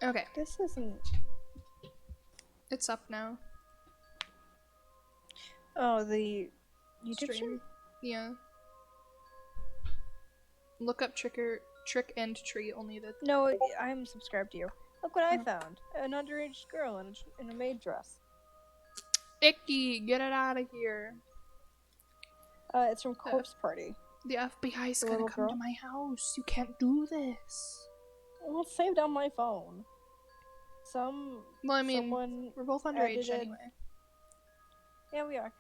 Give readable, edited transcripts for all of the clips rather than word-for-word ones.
Okay, This isn't... it's up now. Oh, the YouTube stream? Yeah. Look up trick and treat, only the... No, I'm subscribed to you. Look what I found. An underage girl in a maid dress. Icky, get it out of here. It's from Corpse Party. The FBI's The gonna little come girl? to my house. You can't do this. Well, it's saved on my phone. Well, I mean, someone we're both underage edited... anyway. Yeah, we are.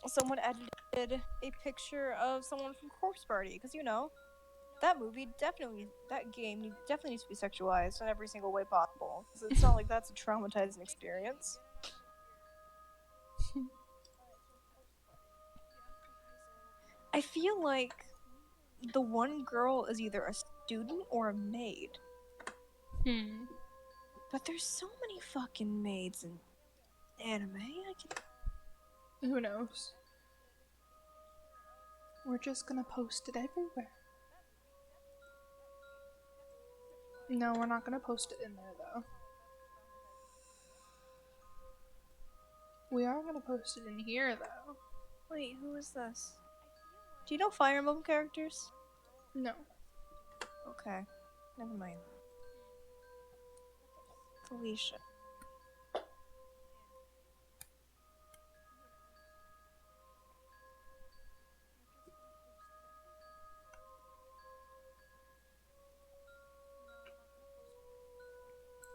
Someone edited a picture of someone from Corpse Party, because you know, that game definitely needs to be sexualized in every single way possible. So it's not like that's a traumatizing experience. I feel like the one girl is either a student or a maid. But there's so many fucking maids in anime. Who knows? We're just gonna post it everywhere. No, we're not gonna post it in there though. We are gonna post it in here though. Wait, who is this? Do you know Fire Emblem characters? No. Okay, never mind. Felicia.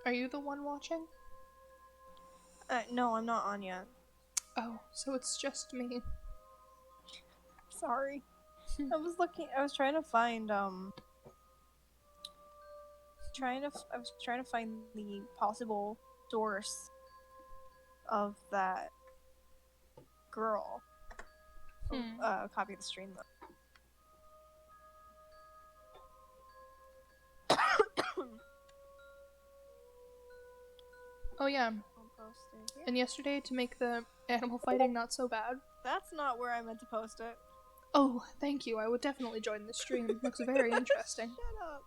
Are you the one watching? No, I'm not on yet. Oh, so it's just me. Sorry. I was trying to find, I was trying to find the possible source of that girl. Copy of the stream, though. Oh yeah. And yesterday, to make the animal fighting not so bad. That's not where I meant to post it. Oh, thank you. I would definitely join the stream. It looks very interesting. Shut up.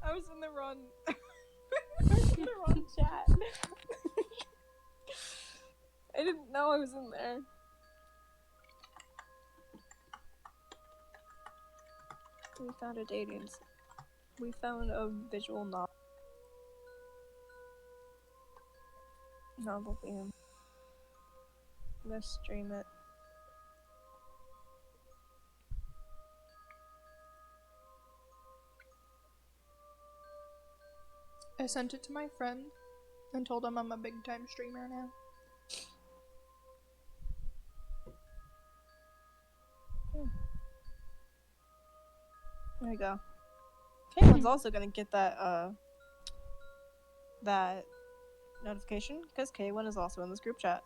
I was in the wrong... chat. I didn't know I was in there. We found a dating... We found a visual novel theme. I'm gonna stream it. I sent it to my friend and told him I'm a big time streamer now. There we go. Caitlin's also gonna get that that notification because Kaylin is also in this group chat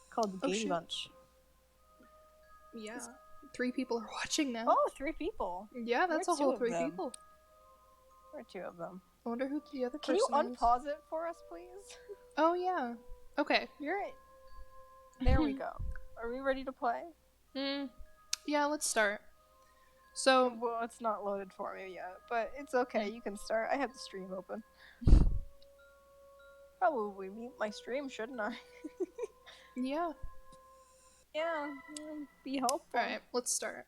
called the Game Bunch. Yeah. 3 people are watching now. Oh, 3 people. Yeah, that's a whole 3 people. Where are 2 of them? I wonder who the other person is. Can you is. unpause it for us, please? Oh, yeah. Okay. You're it. There we go. Are we ready to play? Yeah, let's start. So... Well, it's not loaded for me yet, but it's okay. You can start. I have the stream open. Probably mute my stream, shouldn't I? Yeah. Yeah, be helpful. Alright, let's start.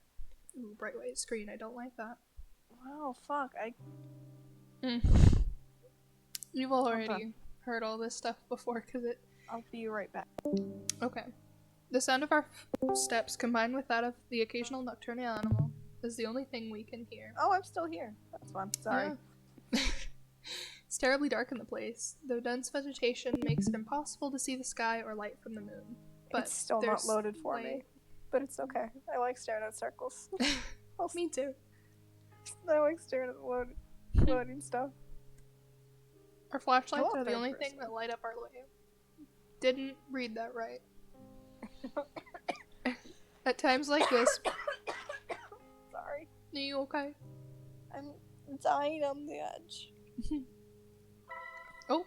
Ooh, bright white screen. I don't like that. Wow, fuck. You've already heard all this stuff before, because it... I'll be right back. Okay. The sound of our steps, combined with that of the occasional nocturnal animal, is the only thing we can hear. Oh, I'm still here. That's fun. Sorry. Yeah. It's terribly dark in the place, though dense vegetation makes it impossible to see the sky or light from the moon. But it's still not loaded for me. But it's okay. I like staring at circles. Me too. I like staring at loading stuff. Our flashlights are the only thing that light up our way. Didn't read that right. At times like this... Sorry. Are you okay? I'm dying on the edge. Oh.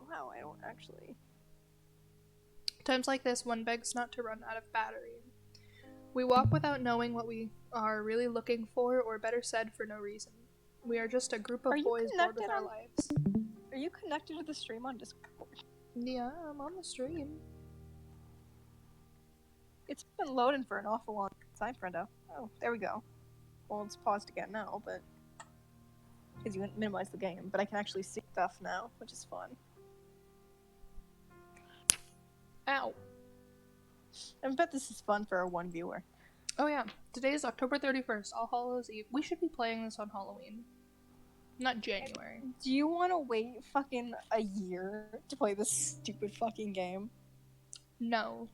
Wow, I don't actually... Times like this, one begs not to run out of battery. We walk without knowing what we are really looking for, or better said, for no reason. We are just a group of boys bored with our lives. Are you connected to the stream on Discord? Yeah, I'm on the stream. It's been loading for an awful long time, friendo. Oh, there we go. Well, it's paused again now, but because you minimize the game, but I can actually see stuff now, which is fun. Ow. I bet this is fun for our one viewer. Oh yeah, today is October 31st, All Hallows Eve. We should be playing this on Halloween. Not January. Do you want to wait fucking a year to play this stupid fucking game? No.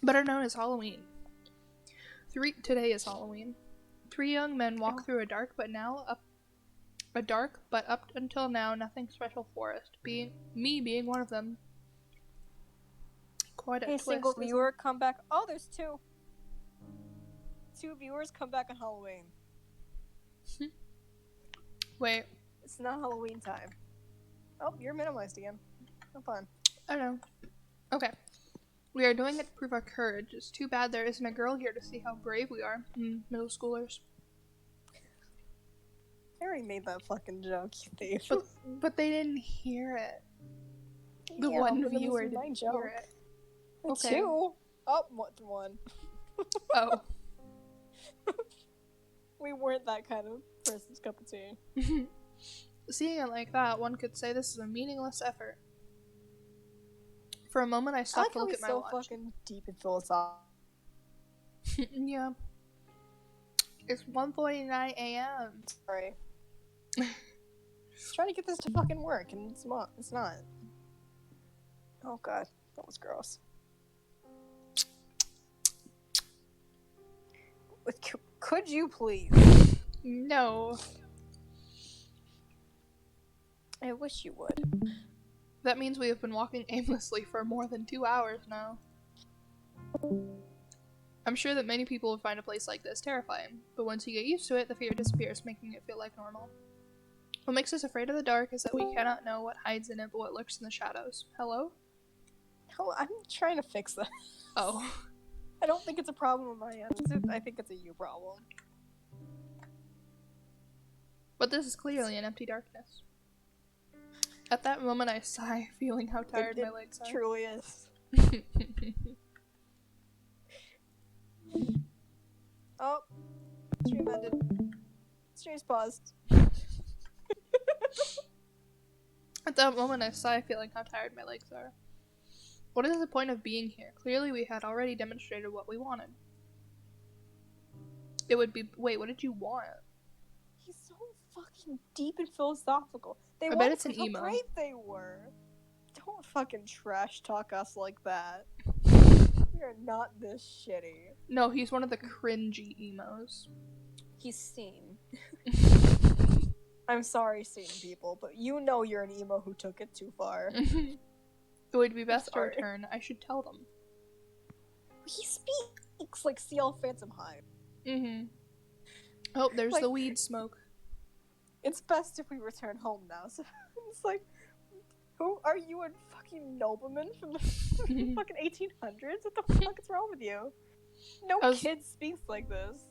Better known as Halloween. Today is Halloween. 3 young men walk through a dark but up until now nothing special forest. Me being one of them. Quite a twist. Single viewer come back. Oh, there's 2. 2 viewers come back on Halloween. Wait. It's not Halloween time. Oh, you're minimized again. No fun. I know. Okay. We are doing it to prove our courage. It's too bad there isn't a girl here to see how brave we are. Middle schoolers. I already made that fucking joke, you thief. But they didn't hear it. The one viewer didn't hear it. Okay. 2? Oh, 1. Oh. We weren't that kind of person's cup of tea. Seeing it like that, one could say this is a meaningless effort. For a moment, I stopped to look at my watch. So fucking deep and philosophical. Yeah. It's 1:49 a.m. Sorry. Trying to get this to fucking work, and it's not. It's not. Oh god, that was gross. Could you please? No. I wish you would. That means we have been walking aimlessly for more than 2 hours now. I'm sure that many people would find a place like this terrifying, but once you get used to it, the fear disappears, making it feel like normal. What makes us afraid of the dark is that we cannot know what hides in it but what lurks in the shadows. Hello? I'm trying to fix that. Oh. I don't think it's a problem on my end. I think it's a you problem. But this is clearly an empty darkness. At that moment I sigh, feeling how tired my legs are. It truly is. Oh. Stream ended. Stream's paused. At that moment I sigh, feeling how tired my legs are. What is the point of being here? Clearly we had already demonstrated what we wanted. It would be- wait, what did you want? He's so fucking deep and philosophical. I bet it's an how emo. great they were. Don't fucking trash talk us like that. We are not this shitty. No, he's one of the cringy emos. He's seen. I'm sorry, seen people, but you know you're an emo who took it too far. It would be best to return. I should tell them. He speaks like CL Phantom Hive. Oh, there's the weed smoke. It's best if we return home now. So it's like, who are you, a fucking nobleman from the fucking 1800s? What the fuck is wrong with you? No kid speaks like this.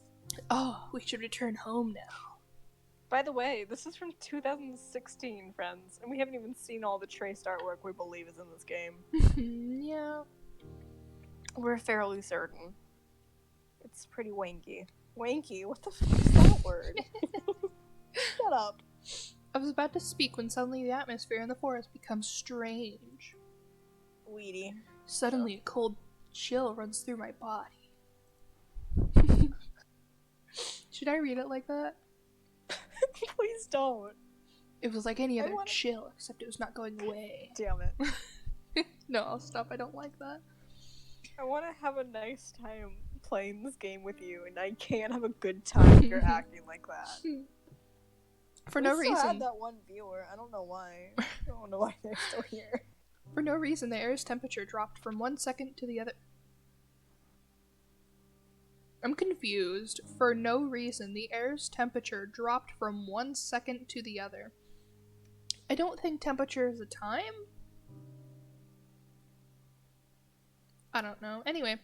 Oh, we should return home now. By the way, this is from 2016, friends, and we haven't even seen all the traced artwork we believe is in this game. Yeah. We're fairly certain. It's pretty wanky. Wanky? What the fuck is that word? Shut up. I was about to speak when suddenly the atmosphere in the forest becomes strange. Weedy. Suddenly a cold chill runs through my body. Should I read it like that? Please don't. It was like any other chill, except it was not going away. Damn it. No, I'll stop. I don't like that. I want to have a nice time playing this game with you, and I can't have a good time if you're acting like that. For no reason. I had that one viewer. I don't know why. I don't know why they're still here. For no reason, the air's temperature dropped from 1 second to the other. I'm confused. For no reason, the air's temperature dropped from 1 second to the other. I don't think temperature is a time? I don't know. Anyway,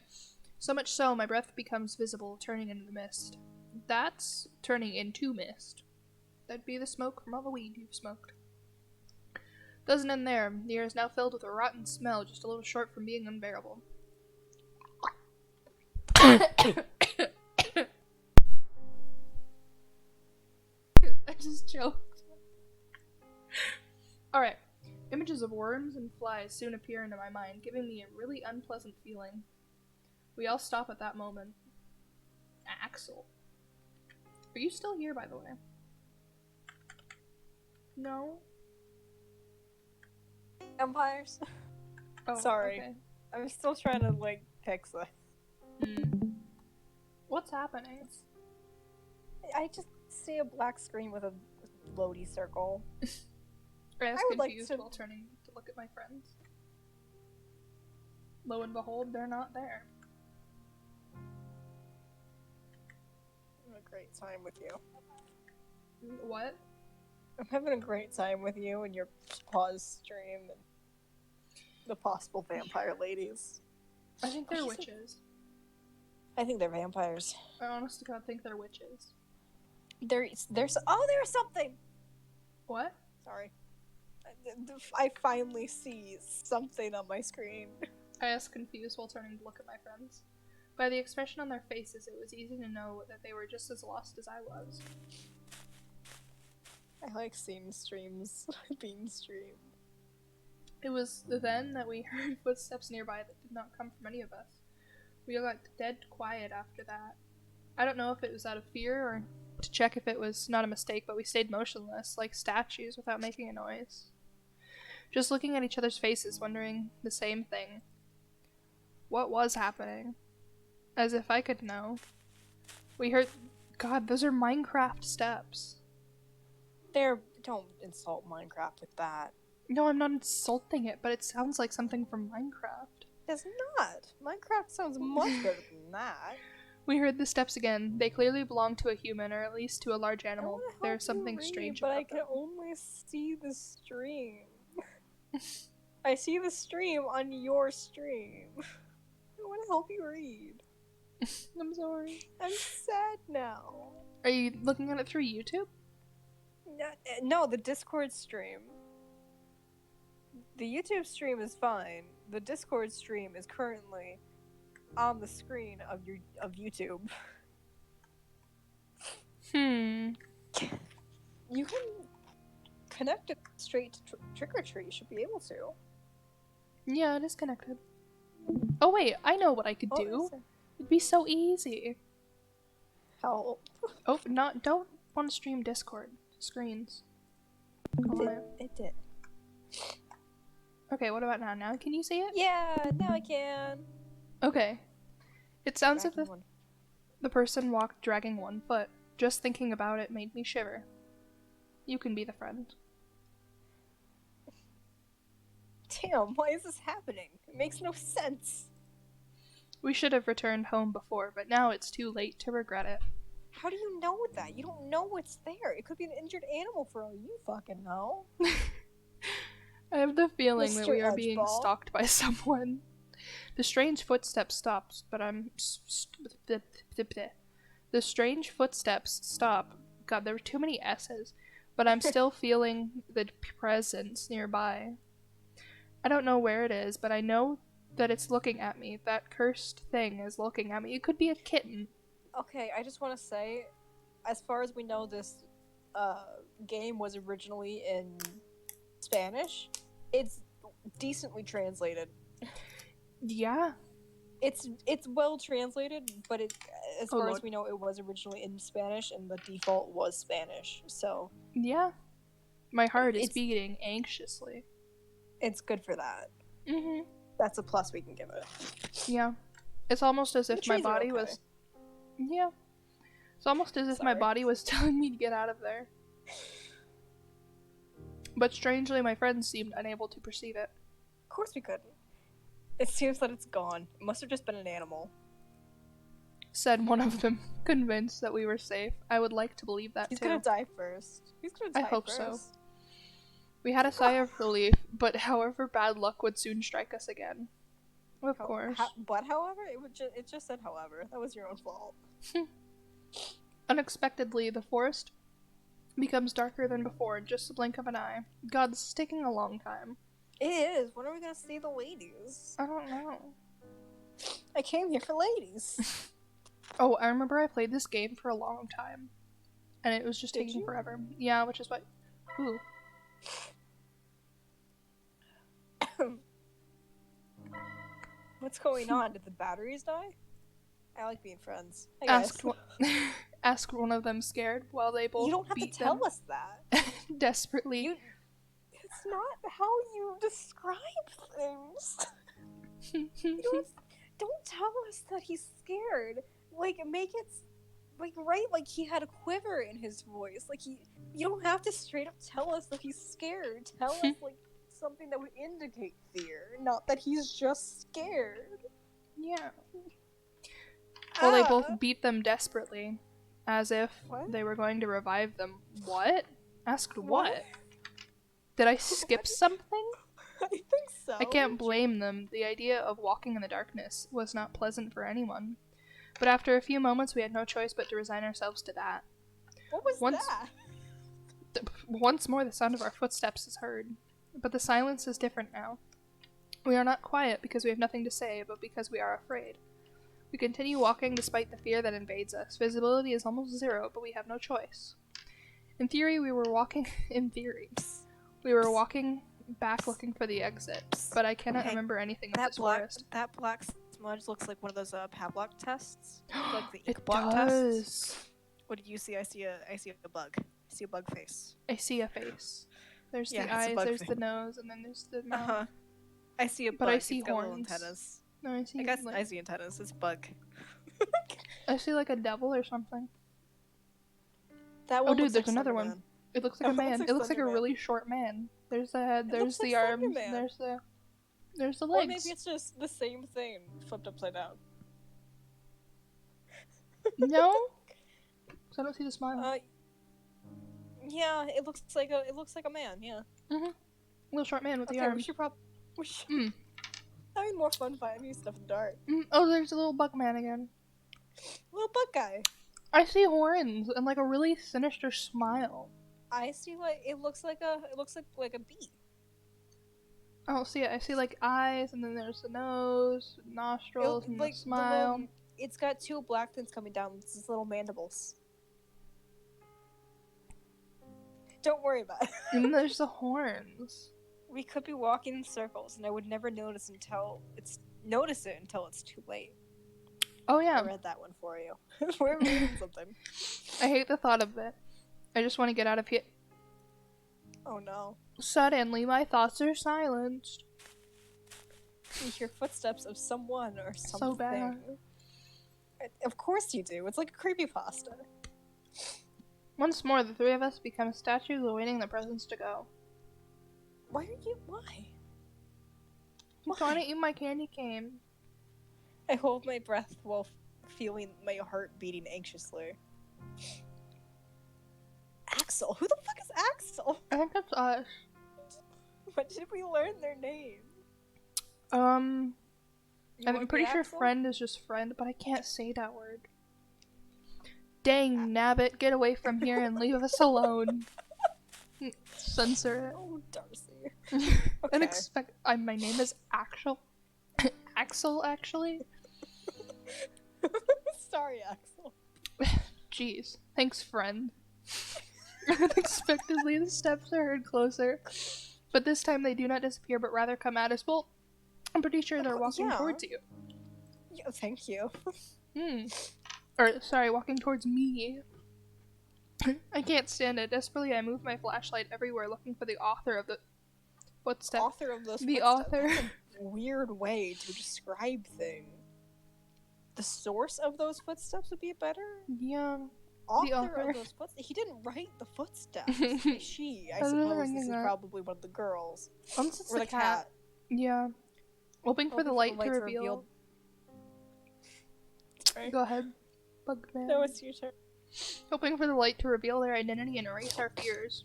So much so, my breath becomes visible, turning into the mist. That's turning into mist. That'd be the smoke from all the weed you've smoked. Doesn't end there. The air is now filled with a rotten smell, just a little short from being unbearable. I just choked. Alright. Images of worms and flies soon appear into my mind, giving me a really unpleasant feeling. We all stop at that moment. Axel. Are you still here, by the way? No? Vampires. Oh, Sorry. okay. I'm still trying to, like, fix it. What's happening? I just see a black screen with a loady circle. I was would like confused to- while turning to look at my friends. Lo and behold, they're not there. I'm having a great time with you. What? I'm having a great time with you and your pause stream and the possible vampire ladies. I think they're witches. I think they're vampires. I honest to God think they're witches. There's there's something! What? Sorry. I finally see something on my screen. I asked confused while turning to look at my friends. By the expression on their faces, it was easy to know that they were just as lost as I was. I like seeing streams being streamed. It was then that we heard footsteps nearby that did not come from any of us. We got dead quiet after that. I don't know if it was out of fear or to check if it was not a mistake, but we stayed motionless, like statues, without making a noise. Just looking at each other's faces, wondering the same thing. What was happening? As if I could know. We heard... God, those are Minecraft steps. Don't insult Minecraft with that. No, I'm not insulting it, but it sounds like something from Minecraft. It's not. Minecraft sounds much better than that. We heard the steps again. They clearly belong to a human, or at least to a large I animal. wanna help There's you something read, strange but about I can them. only see the stream. I see the stream on your stream. I want to help you read. I'm sorry. I'm sad now. Are you looking at it through YouTube? No, the Discord stream. The YouTube stream is fine. The Discord stream is currently on the screen of YouTube. You can connect it straight to Trick or Treat. You should be able to. Yeah, it is connected. Oh wait, I know what I could Oh, do. is it? It'd be so easy. Help. Oh, don't want to stream Discord screens. Go on it. It did. Okay, what about now? Now can you see it? Yeah, now I can. Okay. It sounds as Dragging if one. the person walked dragging one foot. Just thinking about it made me shiver. You can be the friend. Damn, why is this happening? It makes no sense. We should have returned home before, but now it's too late to regret it. How do you know that? You don't know what's there. It could be an injured animal for all you fucking know. I have the feeling that Mr. we are being Edgeball. stalked by someone. The strange footsteps stops, but the strange footsteps stop. God, there were too many S's. But I'm still feeling the presence nearby. I don't know where it is, but I know that it's looking at me. That cursed thing is looking at me. It could be a kitten. Okay, I just want to say, as far as we know, this game was originally in Spanish. It's decently translated. Yeah. It's well translated, but as Oh, far Lord. as we know, it was originally in Spanish, and the default was Spanish. So Yeah. My heart is It's- beating anxiously. it's good for that. Mm-hmm. That's a plus we can give it. Yeah. It's almost as The if my trees are body okay. was... Yeah. It's almost as if my Sorry. body was telling me to get out of there. But strangely, my friends seemed unable to perceive it. Of course we couldn't. It seems that it's gone. It must have just been an animal. Said one of them, convinced that we were safe. I would like to believe that He's too. gonna die first. He's gonna I die hope first. so. We had a sigh of relief, but however bad luck would soon strike us again. Of course. But however, it just said however. That was your own fault. Unexpectedly, the forest becomes darker than before in just a blink of an eye. God, this is taking a long time. It is. When are we gonna see the ladies? I don't know. I came here for ladies. Oh, I remember I played this game for a long time. And it was just Did taking you? forever. Yeah, which is why... Ooh. What's going on? Did the batteries die? I like being friends. Hey guys. Asked one of them scared while they both You don't have to beat tell them us that. desperately. It's not how you describe things. Don't tell us that he's scared. Like, make it, like, right? Like, he had a quiver in his voice. Like, you don't have to straight up tell us that he's scared. Tell us, like, something that would indicate fear, not that he's just scared. Yeah. Well, they both beat them desperately, as if they were going to revive them. What? Asked what? Did I skip something? I think so. I can't blame them. The idea of walking in the darkness was not pleasant for anyone. But after a few moments, we had no choice but to resign ourselves to that. What was that? Once more, the sound of our footsteps is heard. But the silence is different now. We are not quiet because we have nothing to say, but because we are afraid. We continue walking despite the fear that invades us. Visibility is almost zero, but we have no choice. In theory, we were walking back looking for the exit, but I cannot remember anything of this forest. That black smudge looks like one of those Pavlok tests, like the It block does. tests. What did you see? I see a bug. I see a bug face. I see a face. There's the eyes, there's the nose, and then there's the mouth. I see a bug. But I see it's got horns. little antennas. No, I see. I see antennas. It's a bug. I see like a devil or something. That one. Oh, dude, looks there's like another Slenderman. one. It looks like a man. It looks like a really short man. There's the head. There's the arms. There's the legs. Or maybe it's just the same thing flipped upside down. No, because I don't see the smile. Yeah, it looks like a man. Yeah. Little short man with the arms. We should having more fun finding stuff in the dark. Oh, there's a little bug man again. Little bug guy. I see horns and like a really sinister smile. I see it looks like a bee. I don't see it. I see like eyes, and then there's the nose, nostrils, and the smile. It's got two black things coming down. It's these little mandibles. Don't worry about it. And then there's the horns. We could be walking in circles, and I would never notice it until it's too late. Oh yeah. I read that one for you. We're reading something. I hate the thought of it. I just want to get out of here. Oh no. Suddenly, my thoughts are silenced. You hear footsteps of someone or something. So bad. Of course you do. It's like a creepypasta. Once more, the three of us become statues awaiting the presents to go. Why? I'm trying to eat my candy cane. I hold my breath while feeling my heart beating anxiously. Axel? Who the fuck is Axel? I think that's us. When did we learn their name? I'm pretty sure friend is just friend, but I can't say that word. Dang, nabbit, get away from here and leave us alone. Censor it. Oh, Darcy. Okay. My name is Axel. Axel, actually? Sorry, Axel. Jeez. Thanks, friend. Unexpectedly, the steps are heard closer. But this time they do not disappear, but rather come at us. Well, I'm pretty sure they're walking towards you. Yeah, thank you. Walking towards me. I can't stand it. Desperately, I move my flashlight everywhere looking for the author of the footsteps. Author of those the footsteps. author. That's a weird way to describe things. The source of those footsteps would be better? Yeah. Author of those footsteps? He didn't write the footsteps. She, I suppose this is probably one of the girls. Once it's or the cat. Yeah. Hoping for the light to reveal. Go ahead. Bugman. No, it's your turn. Hoping for the light to reveal their identity and erase our fears.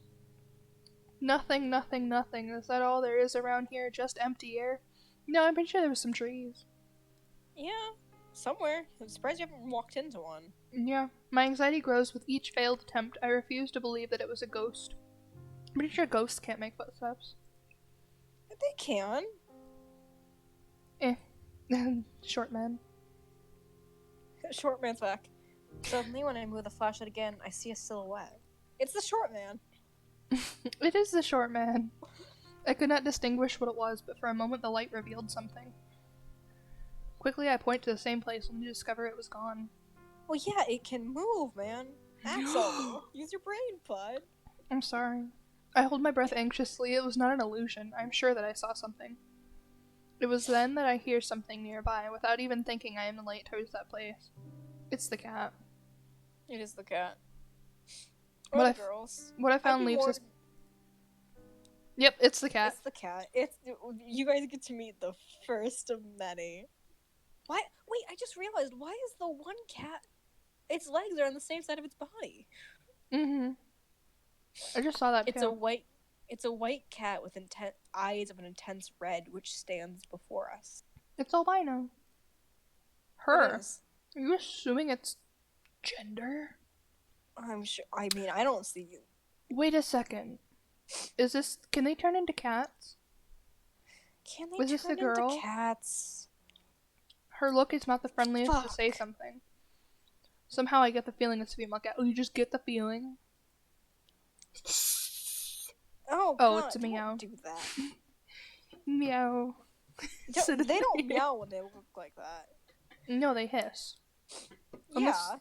Nothing. Is that all there is around here? Just empty air? No, I'm pretty sure there was some trees. Yeah, somewhere. I'm surprised you haven't walked into one. Yeah. My anxiety grows with each failed attempt. I refuse to believe that it was a ghost. I'm pretty sure ghosts can't make footsteps. They can. Eh. Short man. Short man's back. Suddenly, when I move the flashlight again, I see a silhouette. It's the short man. It is the short man. I could not distinguish what it was, but for a moment the light revealed something. Quickly, I point to the same place only to discover it was gone. Well, yeah, it can move, man. Axel, use your brain, bud. I'm sorry. I hold my breath anxiously. It was not an illusion. I'm sure that I saw something. It was then that I hear something nearby. Without even thinking, I am late towards that place. It's the cat. It is the cat. Or the girls. What I found leaves us. Yep, it's the cat. It's the cat. You guys get to meet the first of many. Why? Wait, I just realized. Why is the one cat? Its legs are on the same side of its body. Mm-hmm. I just saw that. It's a white cat with eyes of an intense red, which stands before us. It's albino. Her. Are you assuming it's gender? I'm sure. I mean, I don't see. Wait a second. Is this? Can they turn into cats? Can they turn into cats? Her look is not the friendliest to say something. Somehow I get the feeling it's a female cat. Oh, you just get the feeling? Oh, God, it's a meow. Don't do that. Meow. They don't meow when they look like that. No, they hiss.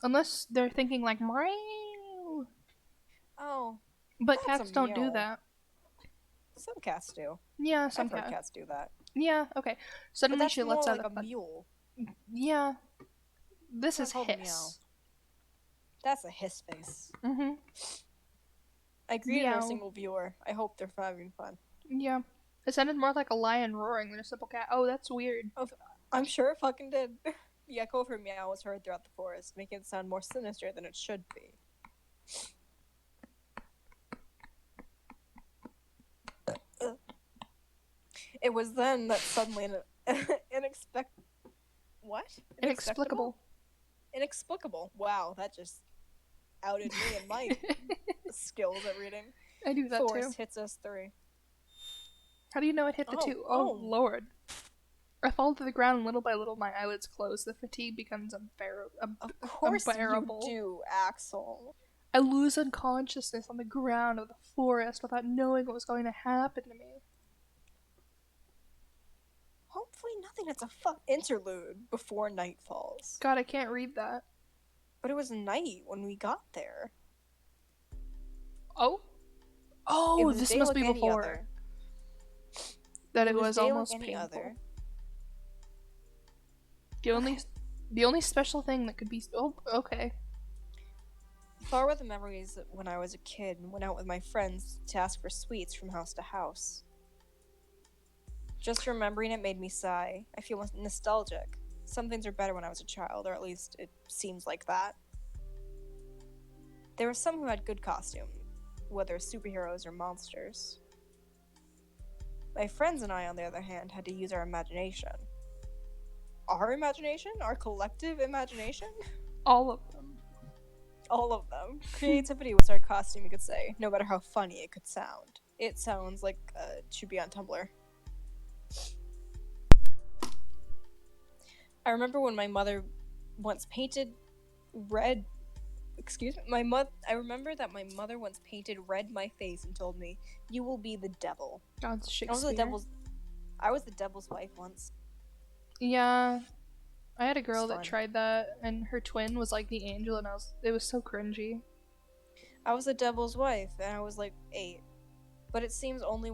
Unless they're thinking like, meow. Oh. But cats don't do that. Some cats do. Yeah, some cats do that. Yeah, okay. Suddenly she lets out like a mule. Yeah. This is hiss. Meow. That's a hiss face. Mm-hmm. I greeted our single viewer. I hope they're having fun. Yeah. It sounded more like a lion roaring than a simple cat. Oh, that's weird. Oh, I'm sure it fucking did. The echo of her meow was heard throughout the forest, making it sound more sinister than it should be. It was then that suddenly Inexplicable. Inexplicable. Wow, that just outed me and my skills at reading. I do that Force too. hits us 3. How do you know it hit the 2? Oh, Lord. I fall to the ground and little by little my eyelids close. The fatigue becomes unbearable. Of course you do, Axel. I lose unconsciousness on the ground of the forest without knowing what was going to happen to me. Hopefully nothing. It's a interlude before night falls. God, I can't read that. But it was night when we got there. Oh? Oh, this must be before. That it was almost painful. The only special thing that could be... Oh, okay. Far were the memories when I was a kid and went out with my friends to ask for sweets from house to house. Just remembering it made me sigh. I feel nostalgic. Some things are better when I was a child, or at least it seems like that. There were some who had good costumes, whether superheroes or monsters. My friends and I, on the other hand, had to use our imagination. Our imagination? Our collective imagination? All of them. All of them. Creativity was our costume, you could say, no matter how funny it could sound. It sounds like it should be on Tumblr. I remember when my mother once painted red... Excuse me? I remember that my mother once painted red my face and told me, "You will be the devil." God's Shakespeare. I was the devil's wife once. Yeah. I had a girl that tried that, and her twin was like the angel, and it was so cringy. I was the devil's wife, and I was like 8. But it seems only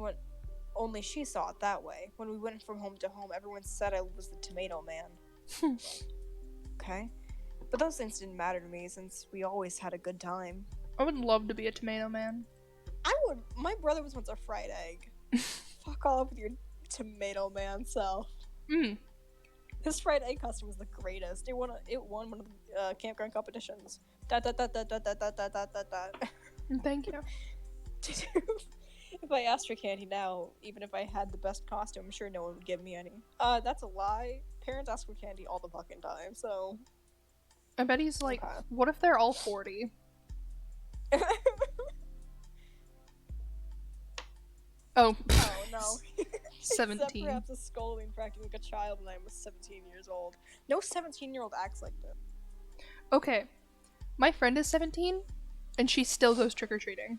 she saw it that way. When we went from home to home, everyone said I was the tomato man. Okay? But those things didn't matter to me since we always had a good time. I would love to be a tomato man. I would. My brother was once a fried egg. Fuck off with your tomato man self. His fried egg costume was the greatest. It won one of the campground competitions. Thank you. If I asked for candy now, even if I had the best costume, I'm sure no one would give me any. That's a lie. Parents ask for candy all the fucking time, so... I bet he's like, Okay. what if they're all 40? Oh, Oh, no. Except 17. perhaps a scolding for acting like a child when I was 17 years old. No 17-year-old acts like this. Okay, my friend is 17, and she still goes trick-or-treating.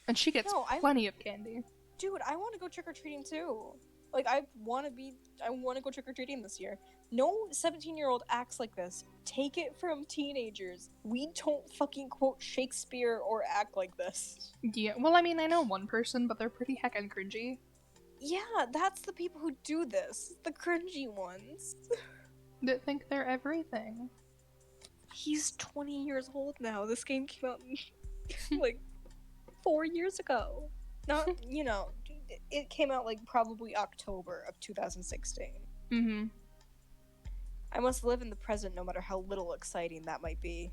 And she gets plenty of candy. Dude, I want to go trick-or-treating too. Like, I want to go trick-or-treating this year. No 17-year-old acts like this. Take it from teenagers. We don't fucking quote Shakespeare or act like this. Yeah, well, I mean, I know one person, but they're pretty heckin' cringy. Yeah, that's the people who do this. The cringy ones. That think they're everything. He's 20 years old now. This game came out like 4 years ago. Not, it came out like probably October of 2016. Mm-hmm. I must live in the present no matter how little exciting that might be.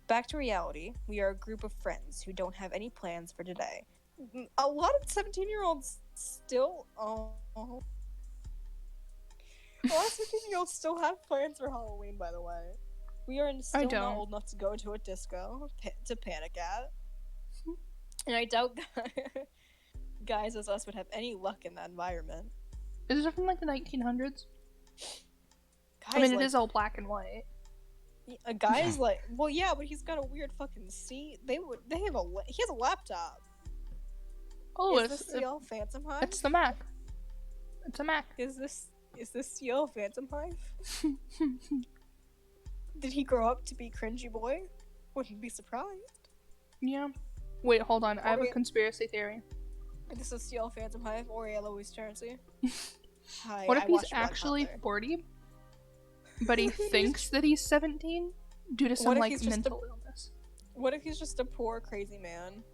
Back to reality, we are a group of friends who don't have any plans for today. A lot of 17-year-olds still... A lot of 17-year-olds still have plans for Halloween, by the way. We are still not old enough to go to a disco to panic at. And I doubt guys as us would have any luck in that environment. Is it from like the 1900s? I mean, it is all black and white. A guy's like, well, yeah, but he's got a weird fucking seat. He has a laptop. Oh, is this CL Phantom Hive? It's the Mac. It's a Mac. Is this CL Phantom Hive? Did he grow up to be cringy boy? Wouldn't be surprised. Yeah. Wait, hold on. I have a conspiracy theory. This is CL Phantom Hive, Oriella Louis Turnsey. Hi. What if he's actually 40, but he thinks that he's 17 due to some like mental illness? What if he's just a poor crazy man?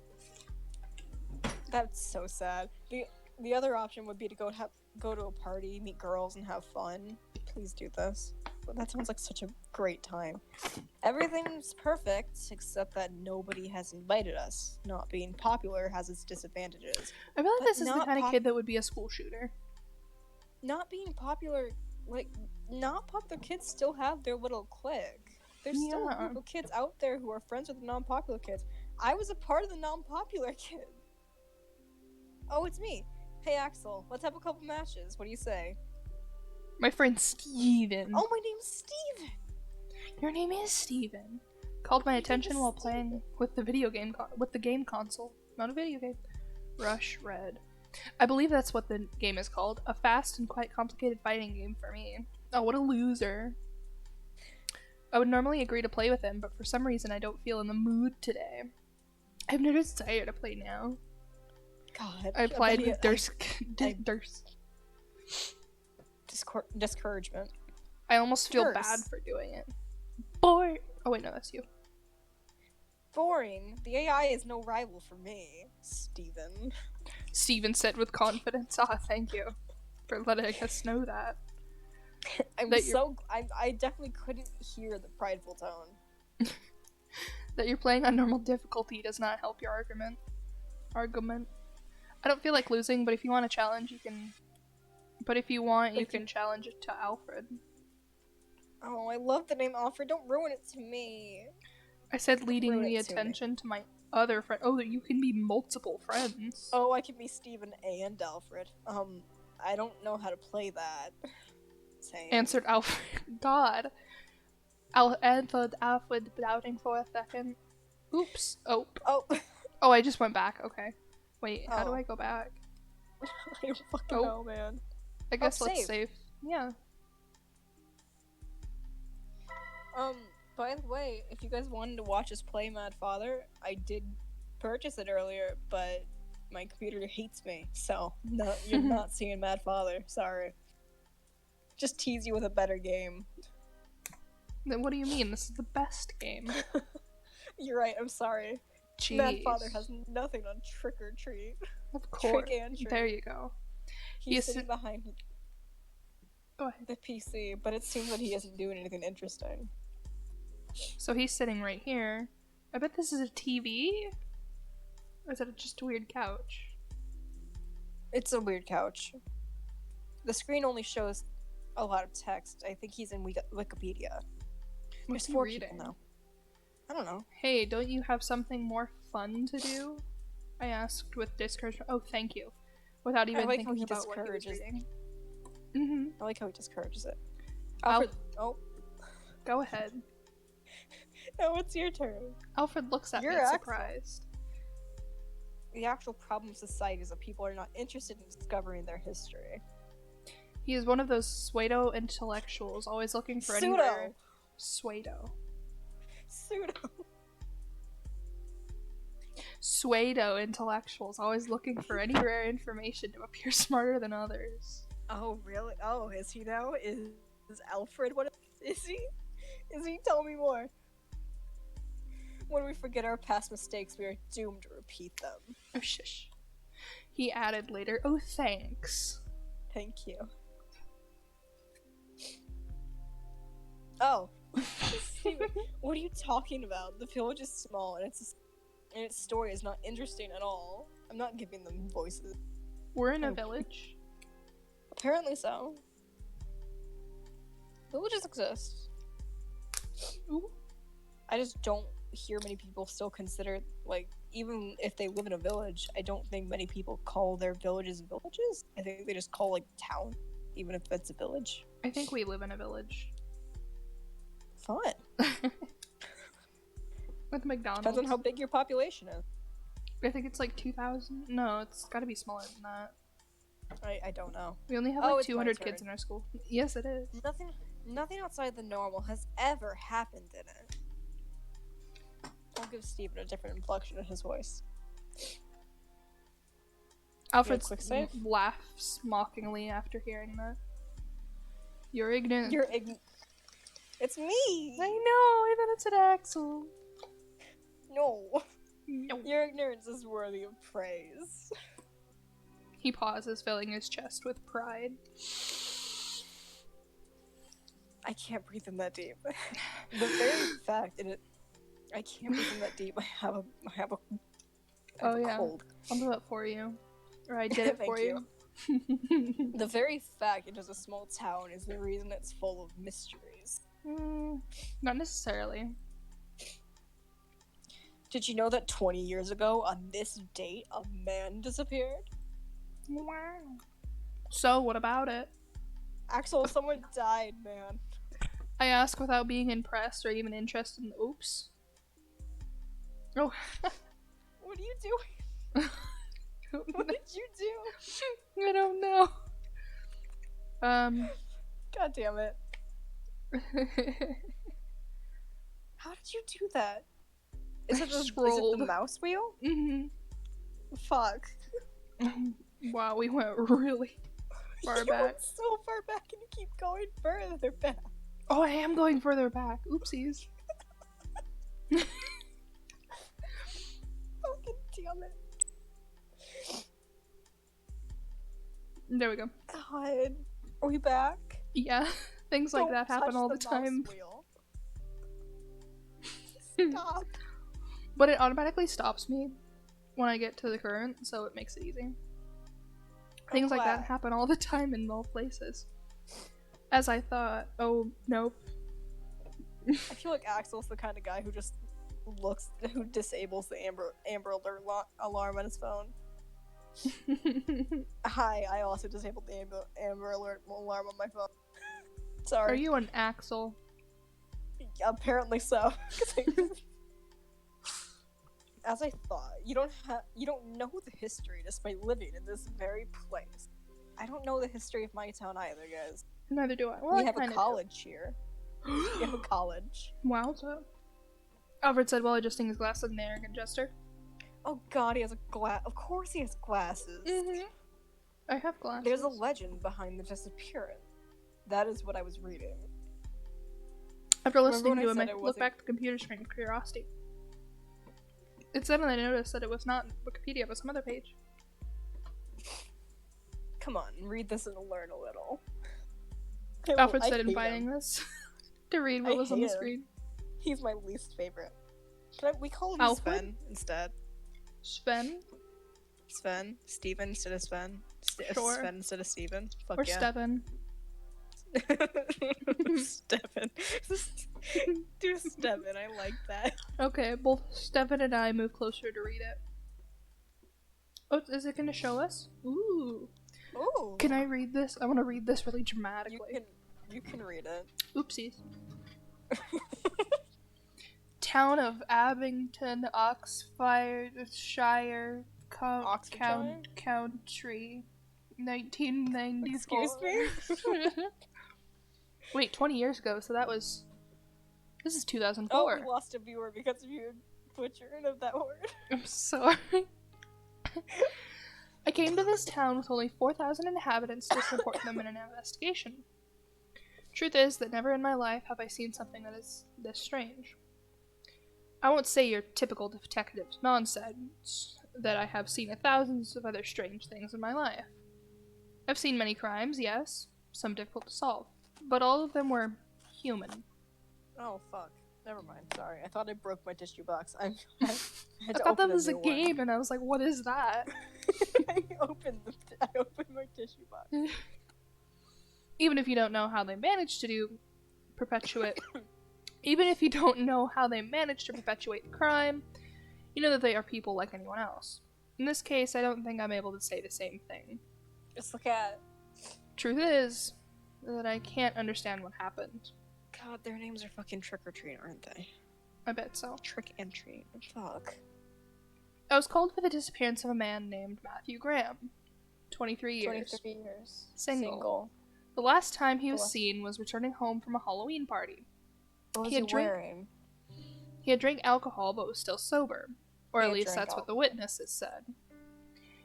That's so sad. The other option would be to go to a party, meet girls, and have fun. Please do this. That sounds like such a great time. Everything's perfect, except that nobody has invited us. Not being popular has its disadvantages. I feel like this is the kind of kid that would be a school shooter. Not being popular, like, not popular kids still have their little clique. There's still a group of kids out there who are friends with the non-popular kids. I was a part of the non-popular kids. Oh, it's me. Hey, Axel, let's have a couple matches. What do you say? My friend Steven. Oh, my name's Steven! Your name is Steven. Called my attention while playing with the game console. Not a video game. Rush Red. I believe that's what the game is called. A fast and quite complicated fighting game for me. Oh, what a loser. I would normally agree to play with him, but for some reason I don't feel in the mood today. I have no desire to play now. God. I applied with discouragement. I almost feel bad for doing it. Oh wait, no, that's you. Boring. The AI is no rival for me, Steven. Steven said with confidence. Thank you for letting us know that. I definitely couldn't hear the prideful tone. That you're playing on normal difficulty does not help your argument. I don't feel like losing, but if you want a challenge, you can. But if you want, you can challenge it to Alfred. Oh, I love the name Alfred. Don't ruin it to me. I said leading the attention to my other friend. Oh, you can be multiple friends. Oh, I can be Steven and Alfred. I don't know how to play that. Same. Answered Alfred. God. I'll answer Alfred doubting for a second. Oops. Oh. Oh, I just went back. Okay. Wait, how do I go back? I don't fucking know, man. I guess let's save. Yeah. By the way, if you guys wanted to watch us play Mad Father, I did purchase it earlier, but my computer hates me, so no, you're not seeing Mad Father. Sorry. Just tease you with a better game. Then what do you mean? This is the best game. You're right, I'm sorry. Jeez. Mad Father has nothing on Trick or Treat. Of course. Trick and Treat. There you go. He's sitting behind Go ahead. the PC, but it seems that he isn't doing anything interesting. So he's sitting right here. I bet this is a TV. Or is that just a weird couch? It's a weird couch. The screen only shows a lot of text. I think he's in Wikipedia. What's There's he 4 reading? people now. I don't know. Hey, don't you have something more fun to do? I asked with discouragement. Oh, thank you. Without even like how thinking he about what he was discourages- reading. Mm-hmm. I like how he discourages it. Alfred, Oh, go ahead. no, it's your turn. Alfred looks at me You're Axel. surprised. The actual problem of society is that people are not interested in discovering their history. He is one of those pseudo intellectuals, always looking for anywhere. Pseudo. Pseudo intellectuals, always looking for any rare information to appear smarter than others. Oh, really? Oh, is he now? Is Alfred what is he? Is he? Tell me more. When we forget our past mistakes, we are doomed to repeat them. Oh, shush. He added later, oh, thanks. Thank you. Oh. Steven, what are you talking about? The village is small, and its story is not interesting at all. I'm not giving them voices. We're in a village. Apparently so. Villages exist. Ooh. I just don't hear many people still consider, like, even if they live in a village, I don't think many people call their villages villages. I think they just call, like, town, even if it's a village. I think we live in a village. Fun. With McDonald's. Depends on how big your population is. I think it's like 2,000. No, it's gotta be smaller than that. I don't know. We only have Oh, like it's my 200 turn. kids in our school. Yes, it is. Nothing outside the normal has ever happened in it. I'll give Steven a different inflection in his voice. Alfred quick save? laughs mockingly after hearing that. You're ignorant. It's me! I know, I thought it said Axel. No. No. Your ignorance is worthy of praise. He pauses, filling his chest with pride. I can't breathe in that deep. The very fact in it, I can't breathe in that deep. I have a cold. I'll do it for you. Or I did it Thank for you. The very fact it is a small town is the reason it's full of mysteries. Not necessarily. Did you know that 20 years ago, on this date, a man disappeared? Wow. So, what about it? Axel, someone died, man. I ask without being impressed or even interested in the oops. Oh. What are you doing? What did you do? I don't know. God damn it. How did you do that? Is it the mouse wheel? Mm-hmm. Fuck. Wow, we went really far back. Went so far back and you keep going further back. Oh, I am going further back. Oopsies. Fucking damn it. There we go. God. Are we back? Yeah, things like that happen all the time. Stop. But it automatically stops me when I get to the current, so it makes it easy. Things like that happen all the time in all places. As I thought. Oh, nope. I feel like Axel's the kind of guy who just who disables the Amber Alert alarm on his phone. Hi, I also disabled the Amber Alert alarm on my phone. Sorry. Are you an Axel? Apparently so. As I thought, you don't know the history despite living in this very place. I don't know the history of my town either, guys. Neither do I. Well, we I have a college here. We have a college. Wow, so. Alfred said while adjusting his glasses in the arrogant gesture. Oh god, he has a glass. Of course he has glasses. Mm-hmm. I have glasses. There's a legend behind the disappearance. That is what I was reading. After listening to him, I looked back at the computer screen with curiosity. It said, and I noticed that it was not Wikipedia, but some other page. Come on, read this and learn a little. Alfred said, inviting us to read what was on the screen. He's my least favorite. We call him Alfred? Sven instead. Sven? Steven instead of Sven. Sure. Sven instead of Steven. Fuck Or yeah. Steven. Steven. Do Steven, I like that. Okay, both Steven and I move closer to read it. Oh, is it gonna show us? Ooh. Ooh. Can I read this? I want to read this really dramatically. You can read it. Oopsies. Town of Abington, Oxfordshire, Country, 1994. Excuse me? Wait, 20 years ago, so that was... This is 2004. Oh, we lost a viewer because of your butchering of that word. I'm sorry. I came to this town with only 4,000 inhabitants to support them in an investigation. Truth is that never in my life have I seen something that is this strange. I won't say your typical detective nonsense, that I have seen thousands of other strange things in my life. I've seen many crimes, yes, some difficult to solve, but all of them were human. Oh, fuck. Never mind, sorry. I thought I broke my tissue box. I thought that was a game, and I was like, what is that? I opened my tissue box. Even if you don't know how they managed to even if you don't know how they managed to perpetuate the crime, you know that they are people like anyone else. In this case, I don't think I'm able to say the same thing. Just look at... Truth is that I can't understand what happened. God, their names are fucking Trick or Treat, aren't they? I bet so. Trick and Treat. Fuck. I was called for the disappearance of a man named Matthew Graham. 23 years. 23 years. Single. The last time he was seen was returning home from a Halloween party. What was he wearing? He had drank alcohol but was still sober. Or at least that's what the witnesses said.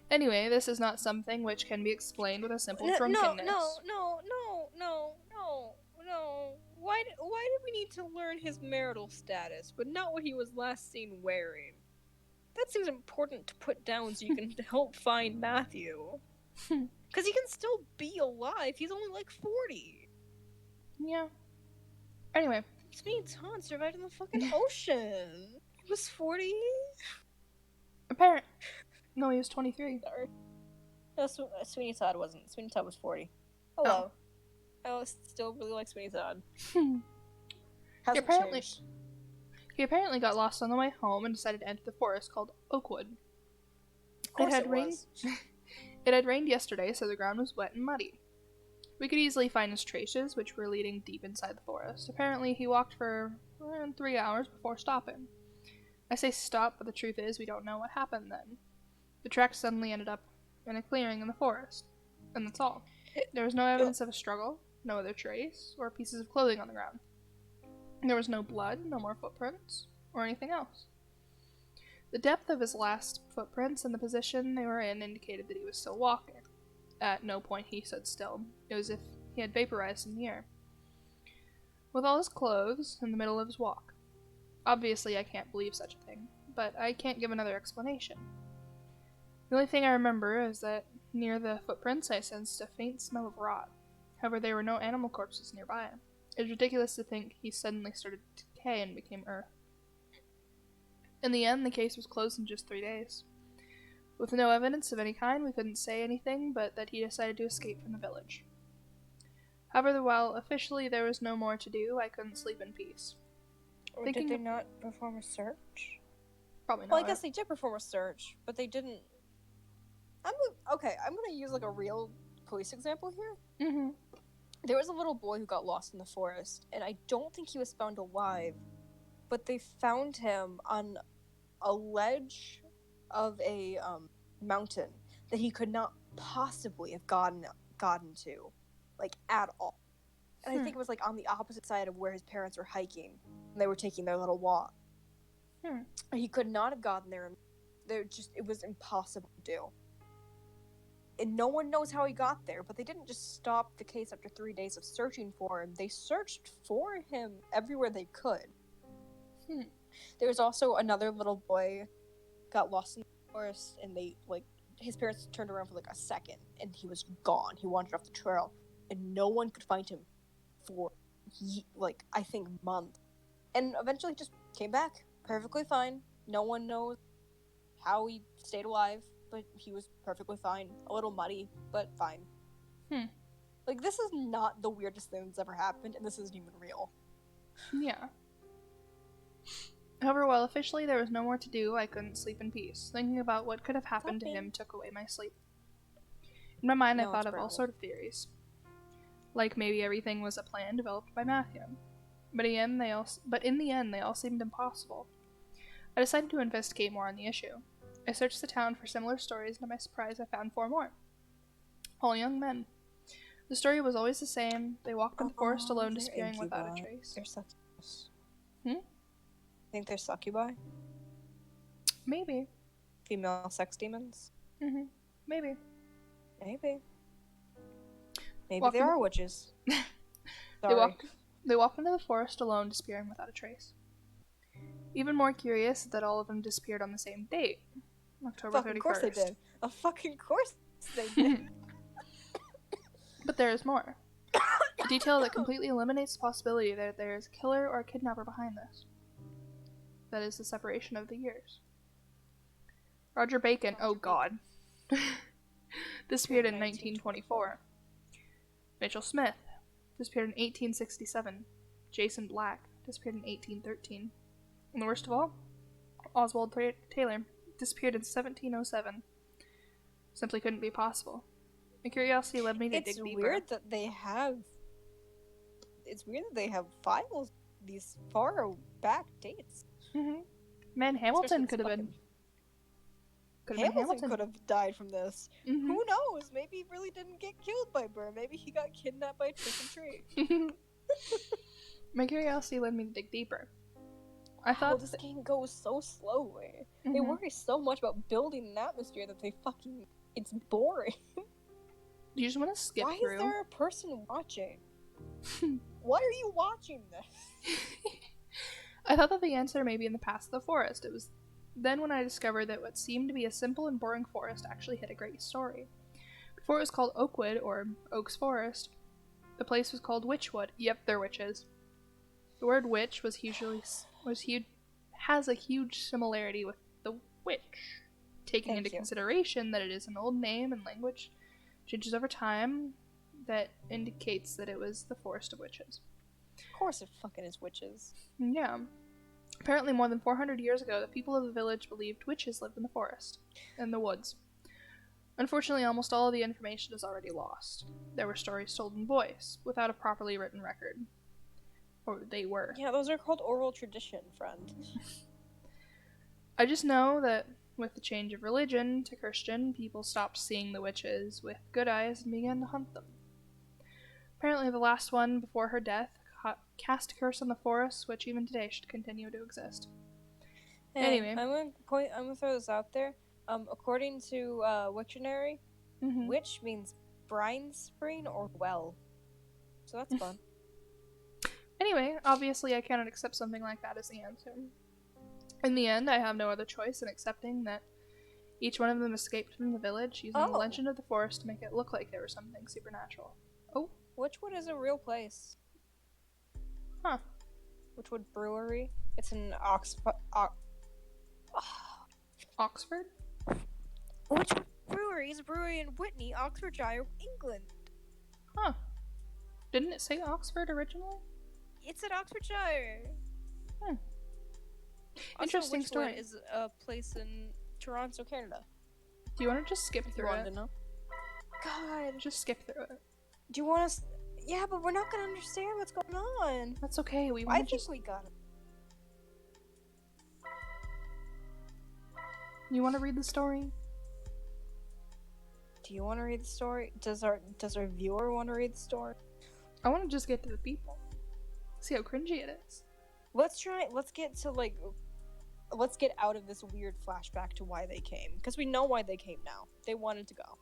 Anyway, this is not something which can be explained with a simple drunkenness. No. Why did we need to learn his marital status, but not what he was last seen wearing? That seems important to put down so you can help find Matthew. Because he can still be alive. He's only like 40. Yeah. Anyway. Sweeney Todd survived in the fucking ocean. He was 40? No, he was 23. Sorry. No, Sweeney Todd wasn't. Sweeney Todd was 40. Hello. I still really like Sweeney Todd. Hasn't changed. He apparently got lost on the way home and decided to enter the forest called Oakwood. Of course it was. It had rained yesterday, so the ground was wet and muddy. We could easily find his traces, which were leading deep inside the forest. Apparently, he walked for around 3 hours before stopping. I say stop, but the truth is we don't know what happened then. The tracks suddenly ended up in a clearing in the forest, and that's all. There was no evidence of a struggle, no other trace, or pieces of clothing on the ground. There was no blood, no more footprints, or anything else. The depth of his last footprints and the position they were in indicated that he was still walking. At no point he stood still. It was as if he had vaporized in the air. With all his clothes in the middle of his walk. Obviously, I can't believe such a thing, but I can't give another explanation. The only thing I remember is that near the footprints I sensed a faint smell of rot. However, there were no animal corpses nearby. It was ridiculous to think he suddenly started to decay and became earth. In the end, the case was closed in just 3 days. With no evidence of any kind, we couldn't say anything but that he decided to escape from the village. However, while officially there was no more to do, I couldn't sleep in peace. Or did they not perform a search? Probably not. Well, I guess they did perform a search, but they didn't... I'm gonna use like a real police example here. Mm-hmm. There was a little boy who got lost in the forest, and I don't think he was found alive, but they found him on a ledge of a mountain that he could not possibly have gotten to, like, at all. And I think it was like on the opposite side of where his parents were hiking, and they were taking their little walk. He could not have gotten there. It was impossible to do. And no one knows how he got there, but they didn't just stop the case after 3 days of searching for him. They searched for him everywhere they could. There was also another little boy got lost in the forest, and his parents turned around for like a second, and he was gone. He wandered off the trail, and no one could find him for I think months. And eventually just came back perfectly fine. No one knows how he stayed alive, but he was perfectly fine. A little muddy, but fine. Like, this is not the weirdest thing that's ever happened, and this isn't even real. Yeah. However, while officially there was no more to do, I couldn't sleep in peace. Thinking about what could have happened to him took away my sleep. In my mind, I thought of all sorts of theories. Like maybe everything was a plan developed by Matthew. But in the end, they all seemed impossible. I decided to investigate more on the issue. I searched the town for similar stories, and to my surprise, I found 4 more. All young men. The story was always the same. They walked in the forest alone, disappearing without a trace. They're succubus. Think they're succubi? Maybe. Female sex demons? Maybe. Maybe they are witches. They walked into the forest alone, disappearing without a trace. Even more curious that all of them disappeared on the same date, October 31st. Of course they did. Fucking course they did. But there is more. A detail that completely eliminates the possibility that there is a killer or a kidnapper behind this. That is the separation of the years. Roger Bacon, oh god, disappeared in 1924. Mitchell Smith disappeared in 1867. Jason Black disappeared in 1813. And the worst of all, Oswald Taylor disappeared in 1707. Simply couldn't be possible. My curiosity led me to dig deeper. It's weird that they have files these far back dates. Man, Hamilton could have been. Hamilton could have died from this. Who knows? Maybe he really didn't get killed by Burr. Maybe he got kidnapped by a trick and treat. My curiosity led me to dig deeper. I thought this game goes so slowly. They worry so much about building an atmosphere that it's boring. You just want to skip through. Why is there a person watching? Why are you watching this? I thought that the answer may be in the past of the forest. It was then when I discovered that what seemed to be a simple and boring forest actually had a great story. Before it was called Oakwood, or Oaks Forest, the place was called Witchwood. Yep, they're witches. The word witch has a huge similarity with the witch, taking into consideration that it is an old name and language changes over time that indicates that it was the Forest of Witches. Of course it fucking is witches. Yeah. Apparently more than 400 years ago, the people of the village believed witches lived in the forest, in the woods. Unfortunately, almost all of the information is already lost. There were stories told in voice, without a properly written record. Or they were. Yeah, those are called oral tradition, friend. I just know that with the change of religion to Christian, people stopped seeing the witches with good eyes and began to hunt them. Apparently the last one, before her death, cast a curse on the forest, which even today should continue to exist. Anyway. I'm gonna throw this out there. According to Wiktionary, witch means brine spring or well. So that's fun. Anyway, obviously I cannot accept something like that as the answer. In the end, I have no other choice in accepting that each one of them escaped from the village using the legend of the forest to make it look like there was something supernatural. Oh. Witchwood is a real place. Huh. Witchwood Brewery. It's in Oxford. Oxford? Witchwood Brewery is a brewery in Whitney, Oxfordshire, England. Huh. Didn't it say Oxford originally? It's in Oxfordshire. Interesting story. Is a place in Toronto, Canada. Do you want to just skip through it? To know? God. Just skip through it. Do you want us? Yeah, but we're not gonna understand what's going on. That's okay. I think we got it. You want to read the story? Do you want to read the story? Does our viewer want to read the story? I want to just get to the people. See how cringy it is. Let's get out of this weird flashback to why they came. Because we know why they came now. They wanted to go.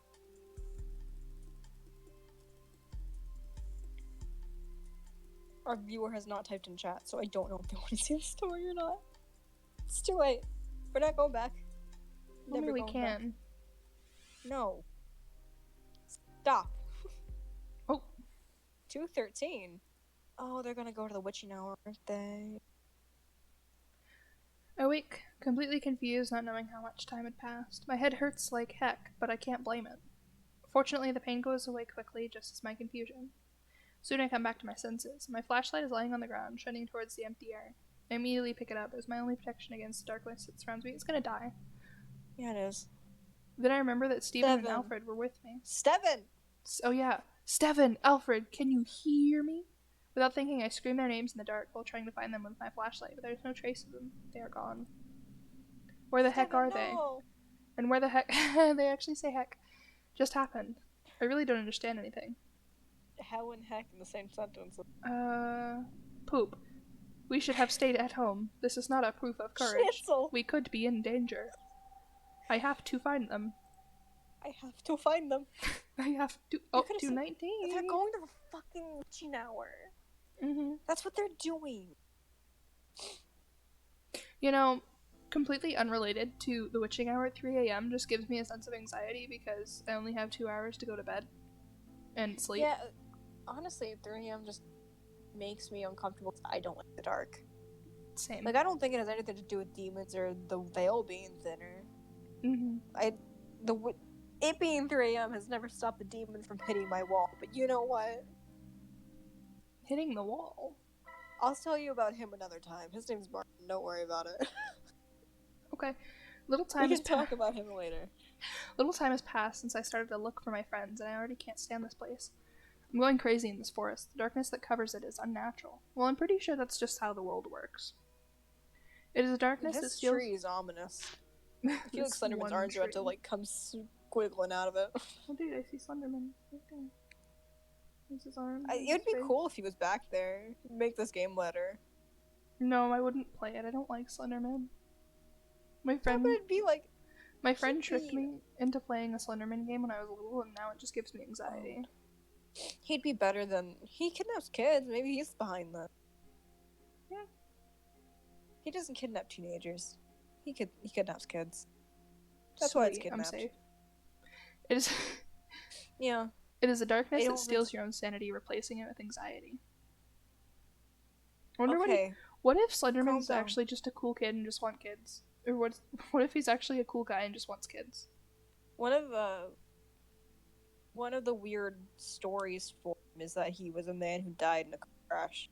Our viewer has not typed in chat, so I don't know if they want to see the story or not. It's too late. We're not going back. Maybe we can. Back. No. Stop. Oh. 2:13. Oh, they're gonna go to the witching hour, aren't they? I wake, completely confused, not knowing how much time had passed. My head hurts like heck, but I can't blame it. Fortunately, the pain goes away quickly, just as my confusion. Soon I come back to my senses. My flashlight is lying on the ground, shining towards the empty air. I immediately pick it up as my only protection against the darkness that surrounds me. It's gonna die. Yeah, it is. Then I remember that Stephen and Alfred were with me. Steven! Oh yeah. Stephen! Alfred! Can you hear me? Without thinking, I scream their names in the dark while trying to find them with my flashlight, but there's no trace of them. They are gone. Where the heck are they? And where the heck... They actually say heck. Just happened. I really don't understand anything. How and heck in the same sentence? Poop. We should have stayed at home. This is not a proof of courage. Schnitzel. We could be in danger. I have to find them. I have to find them. I have to... Oh, 2:19. They're going to the fucking witching hour. Mm-hmm. That's what they're doing. You know, completely unrelated to the witching hour at 3 a.m. just gives me a sense of anxiety because I only have 2 hours to go to bed and sleep. Yeah, honestly, 3 a.m. just makes me uncomfortable. I don't like the dark. Same. Like, I don't think it has anything to do with demons or the veil being thinner. Mm-hmm. It being 3 a.m. has never stopped the demon from hitting my wall. But you know what? Hitting the wall? I'll tell you about him another time. His name's Martin. Don't worry about it. Okay. We can talk about him later. Little time has passed since I started to look for my friends, and I already can't stand this place. I'm going crazy in this forest. The darkness that covers it is unnatural. Well, I'm pretty sure that's just how the world works. It is a darkness that This steals... tree is ominous. I feel like Slenderman's arms are about to, come squiggling out of it. Oh, dude, I see Slenderman right there. There's his arm. It would be cool if he was back there. Make this game better. No, I wouldn't play it. I don't like Slenderman. My friend... But it'd be like... My friend tricked me into playing a Slenderman game when I was little, and now it just gives me anxiety. He'd be better than... He kidnaps kids. Maybe he's behind that. Yeah. He doesn't kidnap teenagers. He kidnaps kids. That's why it's kidnapped. I'm safe. It is... Yeah. It is a darkness that steals your own sanity, replacing it with anxiety. I wonder what if Slenderman's actually just a cool kid and just wants kids? Or what if he's actually a cool guy and just wants kids? One of the weird stories for him is that he was a man who died in a car crash.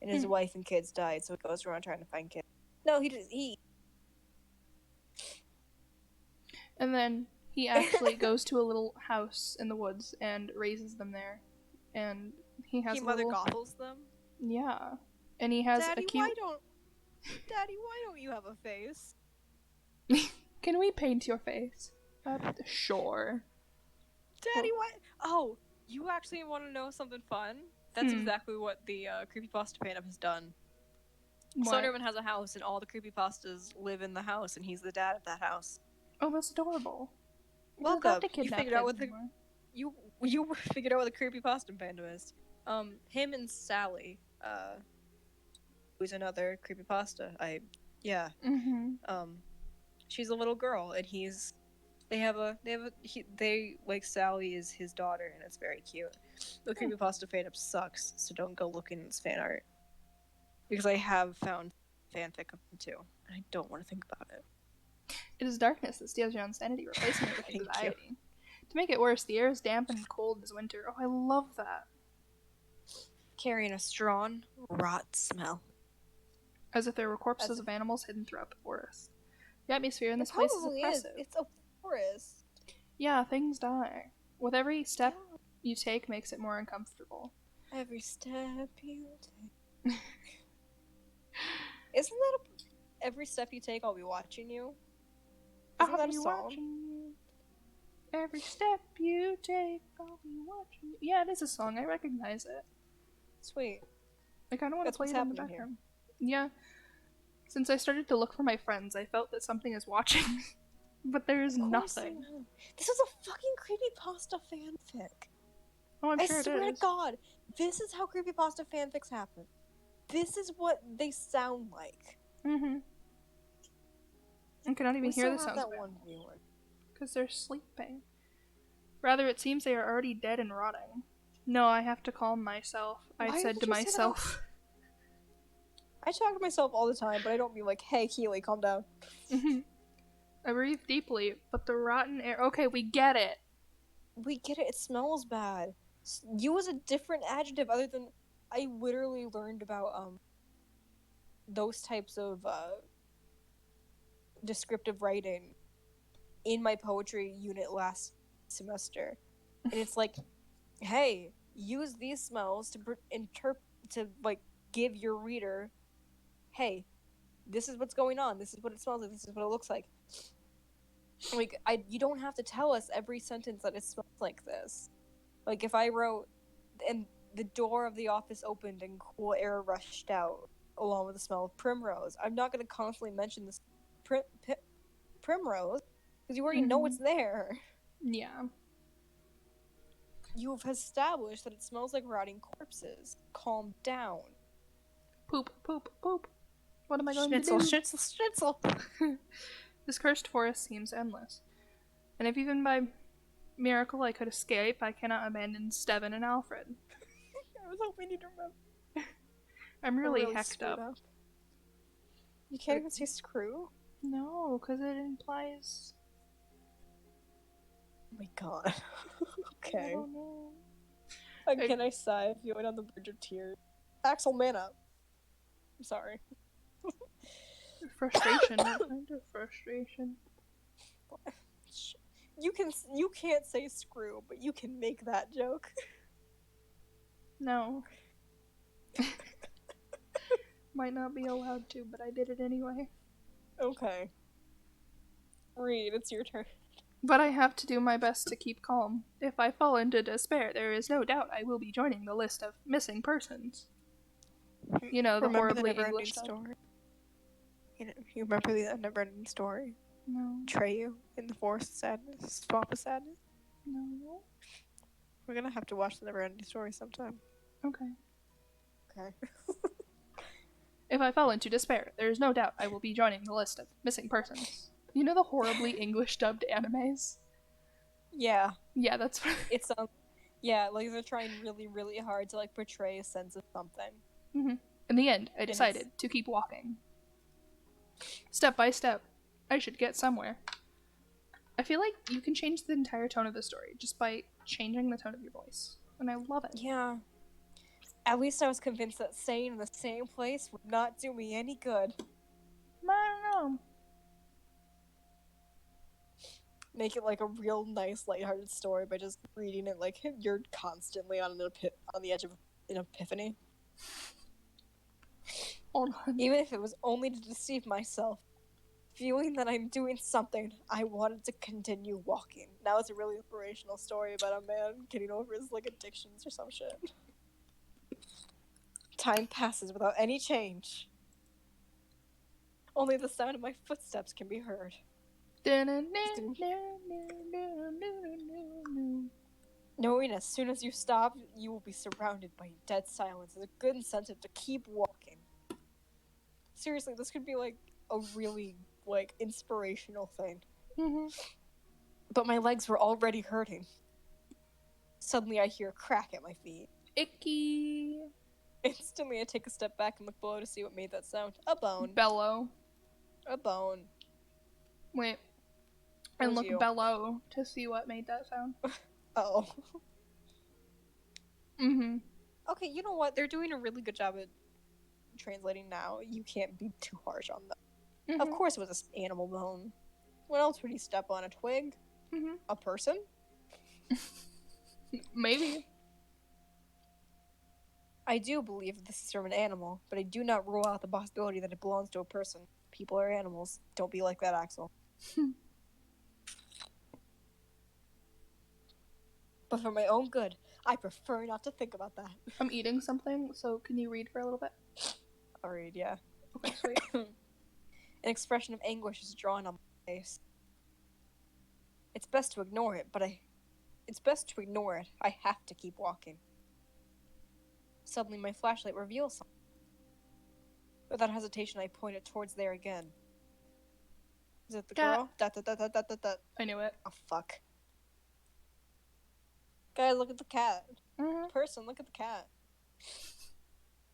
And his wife and kids died, so he goes around trying to find kids. No, he And then he actually goes to a little house in the woods and raises them there. And he has Mother Gothels them? Yeah. And he has Daddy, a cute... Daddy, why don't you have a face? Can we paint your face? Sure. Daddy, why... Oh, you actually want to know something fun? That's exactly what the Creepypasta fan has done. Slenderman has a house, and all the Creepypastas live in the house, and he's the dad of that house. Oh, that's adorable. Welcome. You figured out what you figured out what the Creepypasta fandom is. Him and Sally, who's another Creepypasta. She's a little girl, and they like Sally is his daughter, and it's very cute. The Creepypasta fandom sucks, so don't go looking at this fan art. Because I have found fanfic of them too, and I don't want to think about it. It is darkness that steals your own sanity, replacing it with anxiety. To make it worse, the air is damp and cold as winter. Oh, I love that. Carrying a strong, rot smell. As if there were corpses of animals hidden throughout the forest. The atmosphere in this place is oppressive. It's a forest. Yeah, things die. With every step you take makes it more uncomfortable. Every step you take. Isn't that every step you take, I'll be watching you? Isn't that a song? Every step you take, I'll be watching you. Yeah, it is a song. I recognize it. Sweet. I kind of want to play it in the background. Yeah. Since I started to look for my friends, I felt that something is watching. But there is nothing. This is a fucking Creepypasta fanfic. Oh, I'm sure it is. I swear to God, this is how Creepypasta fanfics happen. This is what they sound like. Mm-hmm. I cannot even hear the sounds that one viewer. Because they're sleeping. Rather, it seems they are already dead and rotting. No, I have to calm myself. I said to myself. I talk to myself all the time, but I don't mean like, hey, Keely, calm down. I breathe deeply, but the rotten air. Okay, we get it. We get it, it smells bad. Use a different adjective other than. I literally learned about those types of descriptive writing in my poetry unit last semester. And it's like, hey, use these smells to like give your reader, hey, this is what's going on, this is what it smells like, this is what it looks like. Like, you don't have to tell us every sentence that it smells like this. Like, if I wrote, and the door of the office opened and cool air rushed out, along with the smell of primrose, I'm not going to constantly mention this primrose, because you already know it's there. Yeah. You've established that it smells like rotting corpses. Calm down. Poop, poop, poop. What am I going Schnitzel, to do? schnitzel, schnitzel. This cursed forest seems endless. And if even by miracle I could escape, I cannot abandon Steven and Alfred. I was hoping you'd remember. I'm really hecked up. You can't even say screw? No, because it implies... Oh my god. Okay. I don't know. Again, I sigh, feeling on the verge of tears. Axel, man up. I'm sorry. Frustration. What kind of frustration? You can't say screw, but you can make that joke. No. Might not be allowed to, but I did it anyway. Okay. Reed, it's your turn. But I have to do my best to keep calm. If I fall into despair, there is no doubt I will be joining the list of missing persons. You know, the Remember horribly the never-ending English story. You remember the never-ending story? No. Betray you in the forest of sadness, swamp of sadness. No. We're gonna have to watch the never-ending story sometime. Okay. Okay. If I fall into despair, there is no doubt I will be joining the list of missing persons. You know the horribly English dubbed animes? Yeah. Yeah, that's what It's yeah, like they're trying really, really hard to like portray a sense of something. Mm-hmm. In the end, I decided to keep walking. Step by step, I should get somewhere. I feel like you can change the entire tone of the story just by changing the tone of your voice. And I love it. Yeah. At least I was convinced that staying in the same place would not do me any good. I don't know. Make it like a real nice, lighthearted story by just reading it like you're constantly on the edge of an epiphany. Hold on. Even if it was only to deceive myself. Feeling that I'm doing something, I wanted to continue walking. Now it's a really inspirational story about a man getting over his like addictions or some shit. Time passes without any change. Only the sound of my footsteps can be heard. Knowing as soon as you stop, you will be surrounded by dead silence is a good incentive to keep walking. Seriously, this could be like a really like inspirational thing. Mm-hmm. But my legs were already hurting. Suddenly I hear a crack at my feet. Icky. Instantly I take a step back and look below to see what made that sound. A bone. Bellow. A bone. Wait. And look below to see what made that sound. Oh. Mm-hmm. Okay, you know what? They're doing a really good job at translating now. You can't be too harsh on them. Mm-hmm. Of course it was an animal bone. What else would he step on? A twig? Mm-hmm. A person? Maybe. I do believe this is from an animal, but I do not rule out the possibility that it belongs to a person. People are animals. Don't be like that, Axel. But for my own good, I prefer not to think about that. I'm eating something, so can you read for a little bit? I'll read, yeah. Okay, sweet. An expression of anguish is drawn on my face. It's best to ignore it, I have to keep walking. Suddenly my flashlight reveals something. Without hesitation, I point it towards there again. Is it the girl? I knew it. Oh, fuck. Guys, look at the cat. Mm-hmm. Person, look at the cat.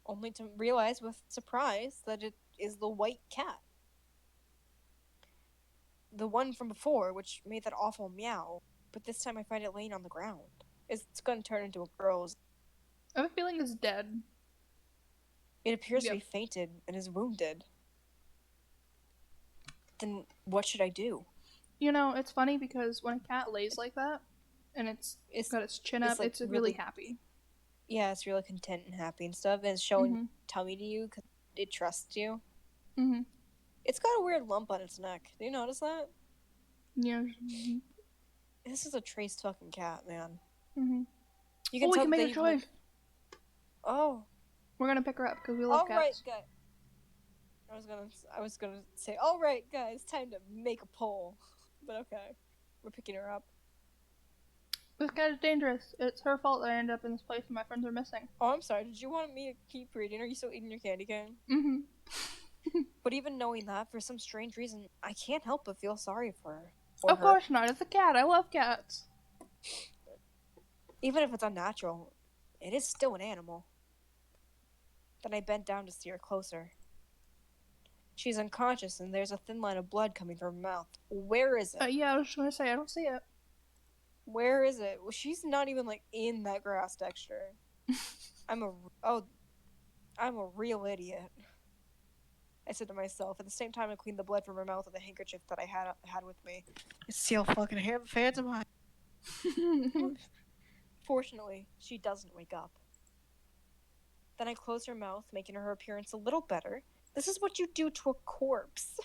only to realize with surprise that it is the white cat. The one from before, which made that awful meow, but this time I find it laying on the ground. It's gonna turn into a girl's. I have a feeling it's dead. It appears to Yep. be fainted and is wounded. Then what should I do? You know, it's funny because when a cat lays like that, and it's got its chin up, Like it's really happy. Yeah, it's really content and happy and stuff, and it's showing tummy to you because it trusts you. Mm-hmm. It's got a weird lump on its neck. Do you notice that? Yeah. This is a traced fucking cat, man. Mm-hmm. You can we tell can make that a choice. Oh. We're gonna pick her up because we love cats. Alright, guys. I was gonna say, alright, guys, time to make a poll. But okay. We're picking her up. This cat is dangerous. It's her fault that I ended up in this place and my friends are missing. Oh, I'm sorry. Did you want me to keep reading? Are you still eating your candy cane? Mm-hmm. But even knowing that, for some strange reason, I can't help but feel sorry for her. Of course not. It's a cat. I love cats. Even if it's unnatural, it is still an animal. Then I bent down to see her closer. She's unconscious and there's a thin line of blood coming from her mouth. Where is it? Yeah, I was just gonna say, I don't see it. Where is it? Well, she's not even, like, in that grass texture. I'm a real idiot. I said to myself. At the same time, I cleaned the blood from her mouth with a handkerchief that I had with me. It's still fucking fans of mine. Fortunately, she doesn't wake up. Then I closed her mouth, making her appearance a little better. This is what you do to a corpse.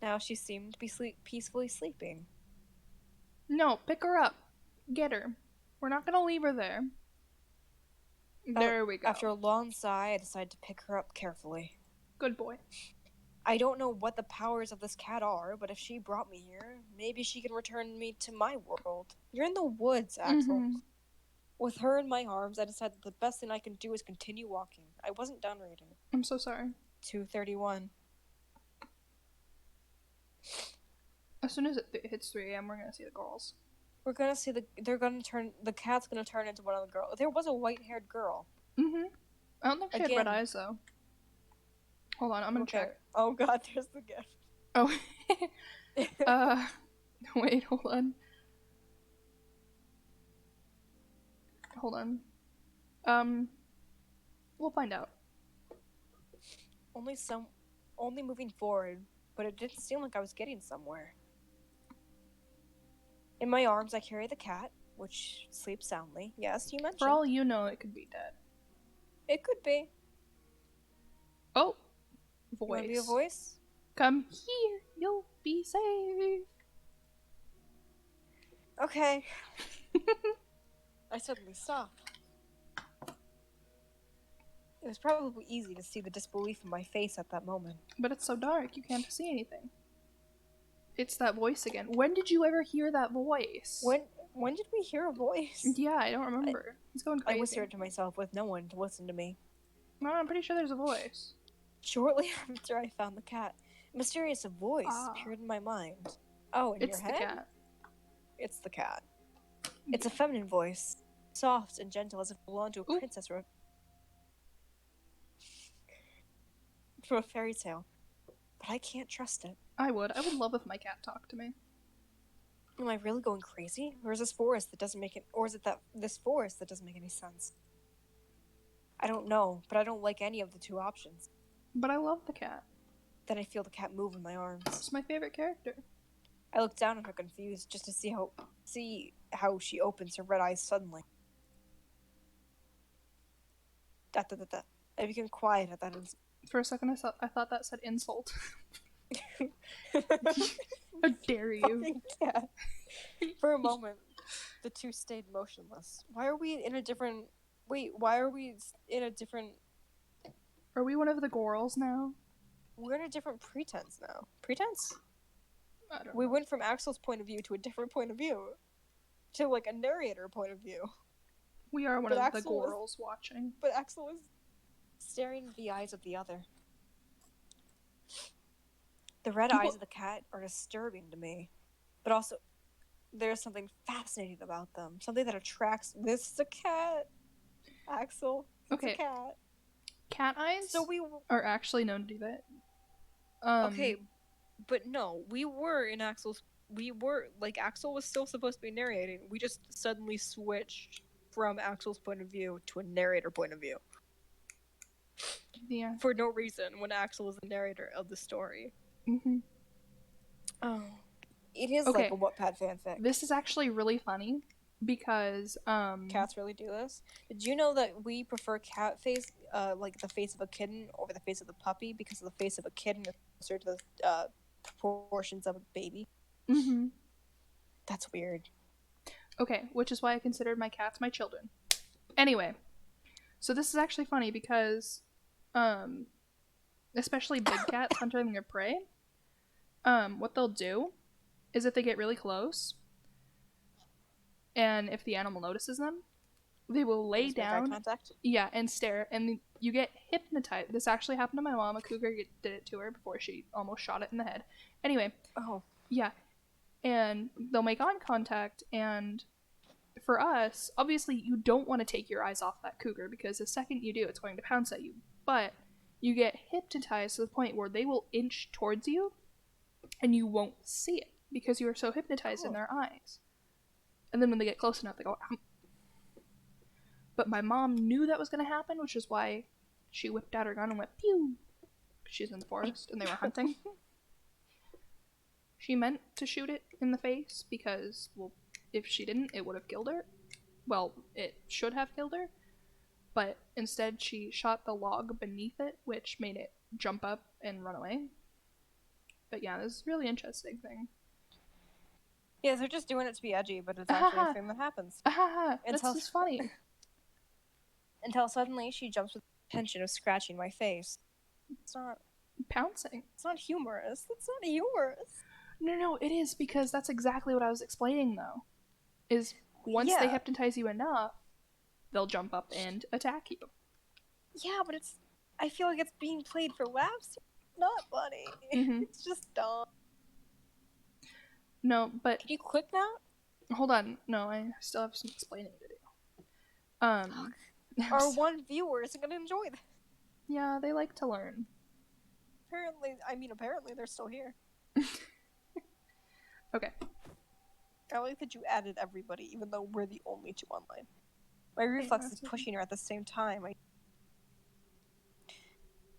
Now she seemed to be peacefully sleeping. No, pick her up. Get her. We're not gonna leave her there. There we go. After a long sigh, I decided to pick her up carefully. Good boy. I don't know what the powers of this cat are, but if she brought me here, maybe she can return me to my world. You're in the woods, Axel. Mm-hmm. With her in my arms, I decided the best thing I can do is continue walking. I wasn't done reading. I'm so sorry. 2:31. As soon as it hits 3 a.m., we're gonna see the girls. We're gonna see the cat's gonna turn into one of the girls. There was a white-haired girl. Mm-hmm. I don't think she had red eyes, though. Hold on, I'm gonna check. Oh god, there's the gift. Oh. Wait, hold on. Hold on. We'll find out. Only moving forward, but it didn't seem like I was getting somewhere. In my arms, I carry the cat, which sleeps soundly. Yes, you mentioned. For all you know, it could be dead. It could be. Oh, voice. You want to be a voice? Come here, you'll be safe. Okay. I suddenly stopped. It was probably easy to see the disbelief in my face at that moment. But it's so dark, you can't see anything. It's that voice again. When did you ever hear that voice? When did we hear a voice? Yeah, I don't remember. He's going crazy. I whispered to myself with no one to listen to me. No, I'm pretty sure there's a voice. Shortly after I found the cat, a mysterious voice appeared in my mind. Oh, in your head? It's the cat. It's the cat. It's a feminine voice, soft and gentle as if it belonged to a princess from a fairy tale. But I can't trust it. I would love if my cat talked to me. Am I really going crazy? Or is this forest that doesn't make it, or is it this forest that doesn't make any sense? I don't know, but I don't like any of the two options. But I love the cat. Then I feel the cat move in my arms. It's my favorite character. I look down at her confused just to see how she opens her red eyes suddenly. I became quiet at that instant. For a second, I thought that said insult. How dare you? Cat. For a moment, the two stayed motionless. Why are we in a different... Are we one of the girls now? We're in a different pretense now. Pretense? I don't know. We went from Axel's point of view to a different point of view. To, like, a narrator point of view. We are one of the girls watching. But Axel is staring into the eyes of the other. The red eyes of the cat are disturbing to me. But also, there's something fascinating about them. Something that attracts... This is a cat, Axel. It's a Okay, cat. cat eyes So we are actually known to do that. okay, but no, we were in Axel's. We were like Axel was still supposed to be narrating. We just suddenly switched from Axel's point of view to a narrator point of view Yeah. for no reason when Axel was the narrator of the story. Mm-hmm. Oh, it is like Okay. a Wattpad fanfic. This is actually really funny because Cats really do this. Did you know that we prefer cat face, like the face of a kitten, over the face of the puppy because the face of a kitten is closer to the proportions of a baby? Mm-hmm. That's weird. Okay, which is why I considered my cats my children. Anyway, so this is actually funny because especially big cats hunting their prey, what they'll do is if they get really close and if the animal notices them, they will lay down, yeah, and stare, and you get hypnotized. This actually happened to my mom. A cougar did it to her before she almost shot it in the head. Anyway, yeah, and they'll make eye contact, and for us, obviously, you don't want to take your eyes off that cougar because the second you do, it's going to pounce at you. But you get hypnotized to the point where they will inch towards you, and you won't see it because you are so hypnotized in their eyes. And then when they get close enough, they go, "Ow." But my mom knew that was going to happen, which is why she whipped out her gun and went pew. She's in the forest and they were hunting. She meant to shoot it in the face because, well, if she didn't, it would have killed her. Well, it should have killed her. But instead, she shot the log beneath it, which made it jump up and run away. But yeah, this is a really interesting thing. Yeah, they're just doing it to be edgy, but it's actually a thing that happens. This is funny. Until suddenly she jumps with the intention of scratching my face. It's not pouncing. It's not humorous. It's not humorous. No, it is because that's exactly what I was explaining though. Is once they hypnotize you enough, they'll jump up and attack you. Yeah, but I feel like it's being played for laughs. Not funny. Mm-hmm. It's just dumb. No, but... Can you click now? Hold on. No, I still have some explaining to do. Our one viewer isn't going to enjoy this. Yeah, they like to learn. Apparently they're still here. Okay. I like that you added everybody, even though we're the only two online. My reflex is pushing her at the same time.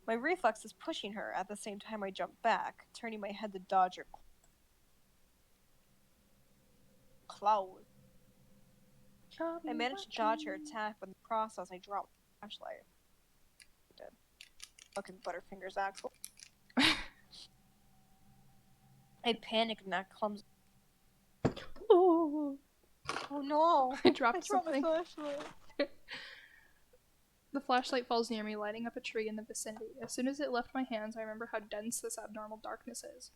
My reflex is pushing her at the same time I jump back, turning my head to dodge her cloud. I managed to dodge her attack, but in the process I dropped the flashlight. Dead. Fucking Butterfingers, Axel. I panicked and that clumsy. Oh no! I dropped something. My flashlight. The flashlight falls near me, lighting up a tree in the vicinity. As soon as it left my hands, I remember how dense this abnormal darkness is.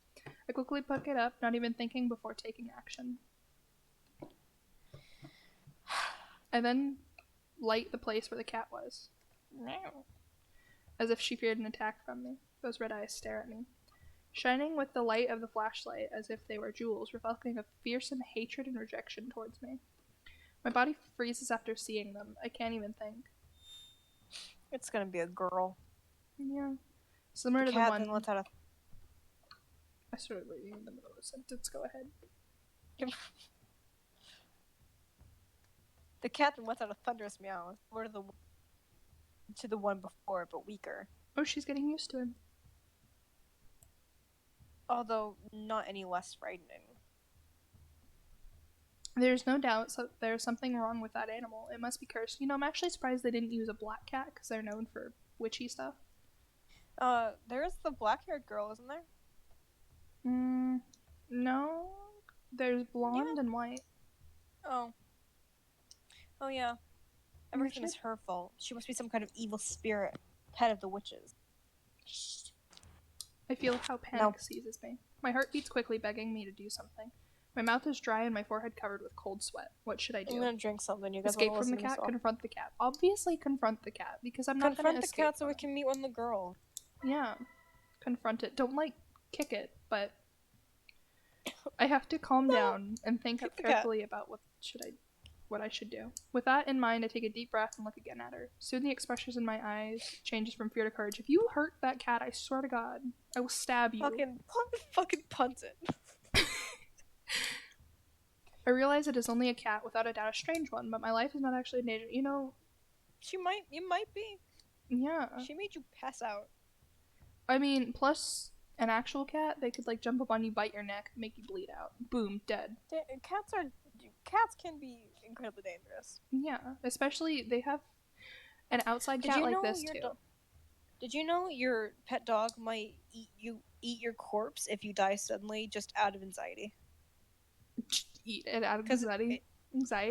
I quickly pick it up, not even thinking before taking action. I then light the place where the cat was. Meow. As if she feared an attack from me. Those red eyes stare at me, shining with the light of the flashlight as if they were jewels, reflecting a fearsome hatred and rejection towards me. My body freezes after seeing them. I can't even think. It's gonna be a girl. Yeah. Similar to the one... Then lets out a... I started reading in the middle of a sentence. Go ahead. The cat then lets out a thunderous meow, similar to the one before, but weaker. Oh, she's getting used to him. Although not any less frightening. There's no doubt there's something wrong with that animal. It must be cursed. You know, I'm actually surprised they didn't use a black cat because they're known for witchy stuff. There's the black-haired girl, isn't there? No. There's blonde and white. Oh yeah. Everything is her fault. She must be some kind of evil spirit, head of the witches. I feel how panic seizes me. My heart beats quickly, begging me to do something. My mouth is dry and my forehead covered with cold sweat. What should I do? I'm gonna drink something. You guys escape from the cat? Confront the cat. Obviously confront the cat, because I'm not gonna escape. Confront the cat so we can meet with the girl. Yeah. Confront it. Don't, kick it, but I have to calm down and think carefully about what should I... what I should do. With that in mind, I take a deep breath and look again at her. Soon the expression in my eyes changes from fear to courage. If you hurt that cat, I swear to God, I will stab you. Fucking punt it. I realize it is only a cat, without a doubt a strange one, but my life is not actually in danger. You know... You might be. Yeah. She made you pass out. I mean, plus an actual cat, they could, like, jump up on you, bite your neck, make you bleed out. Boom, dead. Cats can be incredibly dangerous. Yeah, especially, they have an outside cat like this, too. Did you know your pet dog might eat your corpse if you die suddenly just out of anxiety? Eat it out of anxiety?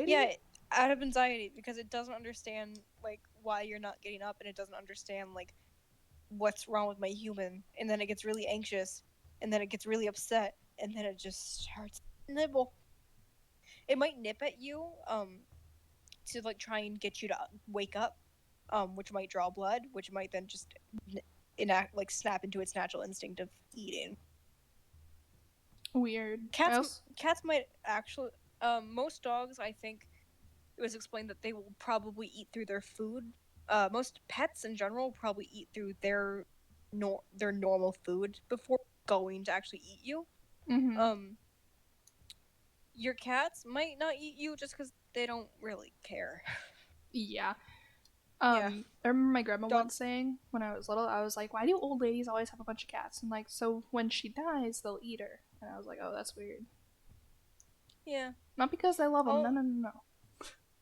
Yeah, out of anxiety, because it doesn't understand, like, why you're not getting up, and it doesn't understand, like, what's wrong with my human, and then it gets really anxious, and then it gets really upset, and then it just starts to nibble. It might nip at you, to, like, try and get you to wake up, which might draw blood, which might then just snap into its natural instinct of eating. Weird. Cats might actually... most dogs, I think, it was explained that they will probably eat through their food. Most pets in general probably eat through their normal food before going to actually eat you. Mm-hmm. Your cats might not eat you just because they don't really care. Yeah. I remember my grandma once saying, when I was little, I was like, why do old ladies always have a bunch of cats? And like, so when she dies, they'll eat her. And I was like, oh, that's weird. Yeah. Not because I love them. No.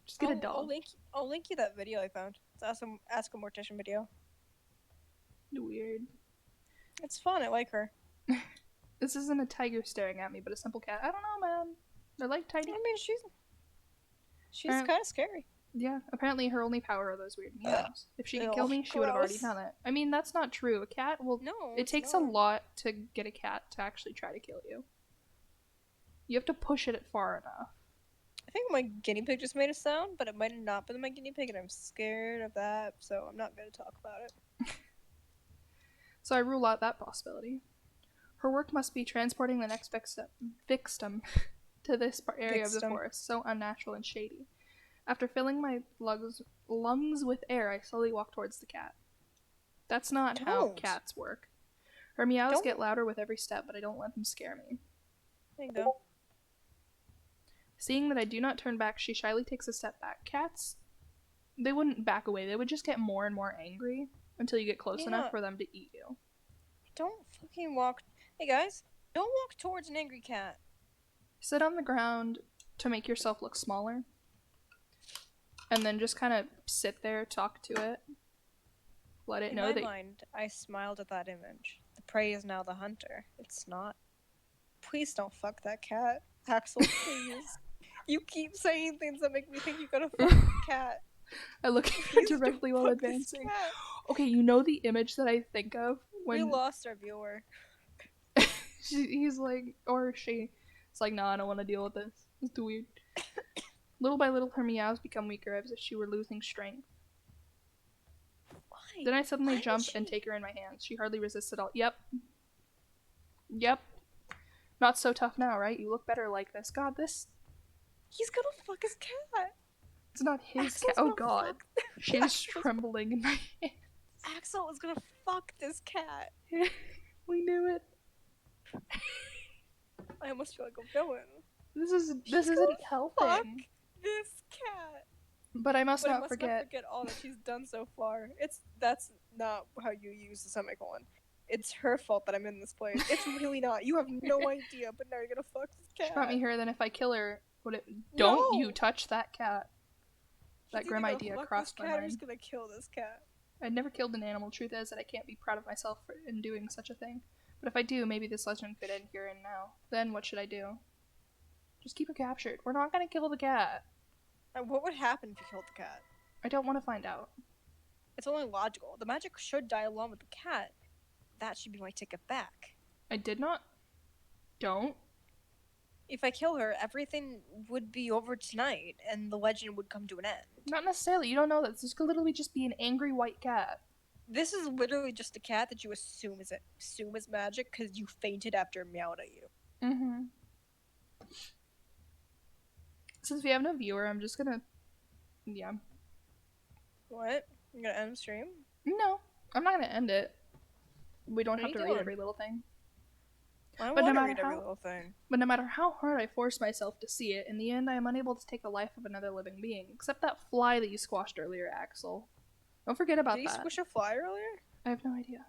Just get a dog. I'll link you that video I found. It's Ask a Mortician video. Weird. It's fun. I like her. This isn't a tiger staring at me, but a simple cat. I don't know, man. They're like tiny. I mean, she's kind of scary. Yeah, apparently her only power are those weird meows. If she could kill me, she would have already done it. I mean, that's not true. A cat will... No, it takes a lot to get a cat to actually try to kill you. You have to push it far enough. I think my guinea pig just made a sound, but it might have not been my guinea pig, and I'm scared of that, so I'm not going to talk about it. So I rule out that possibility. Her work must be transporting the next victim to this area of the forest, so unnatural and shady. After filling my lungs with air, I slowly walk towards the cat. That's not how cats work. Her meows get louder with every step, but I don't let them scare me. There you go. Seeing that I do not turn back, she shyly takes a step back. Cats, they wouldn't back away. They would just get more and more angry until you get close enough for them to eat you. Don't fucking walk... Hey guys, don't walk towards an angry cat. Sit on the ground to make yourself look smaller. And then just kind of sit there, talk to it. Let it know that... In my mind, I smiled at that image. The prey is now the hunter. It's not. Please don't fuck that cat. Axel, please. You keep saying things that make me think you're gonna fuck the cat. I look at her directly while advancing. Okay, you know the image that I think of when... We lost our viewer. He's like, or she... It's like, no, I don't want to deal with this. It's too weird. Little by little, her meows become weaker, as if she were losing strength. Why? Then I suddenly jump and take her in my hands. She hardly resists at all. Yep. Not so tough now, right? You look better like this. God, this... He's gonna fuck his cat. It's not his cat. Oh god. She is trembling in my hands. Axel is gonna fuck this cat. We knew it. I almost feel like a villain. This isn't helping. Fuck this cat. But I must not forget. Not forget all that she's done so far. That's not how you use the semicolon. It's her fault that I'm in this place. It's really not. You have no idea, but now you're gonna fuck this cat. She brought me here, then if I kill her, would it... Don't you touch that cat. That grim idea crossed my mind. I'm just gonna kill this cat. I'd never killed an animal. Truth is that I can't be proud of myself in doing such a thing. But if I do, maybe this legend could end here and now. Then what should I do? Just keep her captured. We're not gonna kill the cat. And what would happen if you killed the cat? I don't want to find out. It's only logical. The magic should die along with the cat. That should be my ticket back. I did not. Don't. If I kill her, everything would be over tonight, and the legend would come to an end. Not necessarily. You don't know that. This could literally just be an angry white cat. This is literally just a cat that you assume is magic because you fainted after it meowed at you. Mm-hmm. Since we have no viewer, I'm just gonna. Yeah. What? You're gonna end the stream? No, I'm not gonna end it. We don't What are have you to read doing? every little thing. I But no want to matter read every how, little thing. but no matter how hard I force myself to see it, in the end I am unable to take the life of another living being. Except that fly that you squashed earlier, Axel. Don't forget about Did you that. squish a fly earlier? I have no idea.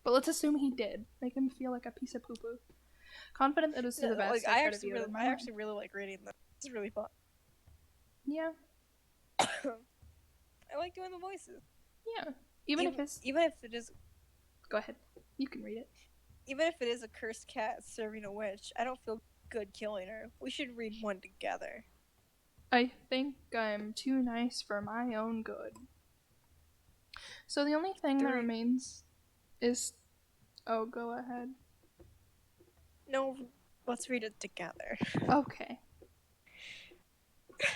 But let's assume he did. Make him feel like a piece of poo-poo. Confident that it was to the best, I try to view it in my mind. actually really like reading this. This is really fun. Yeah. I like doing the voices. Yeah. Even if it is... Go ahead. You can read it. Even if it is a cursed cat serving a witch, I don't feel good killing her. We should read one together. I think I'm too nice for my own good. So the only thing that remains is... Oh, go ahead. No, let's read it together. Okay.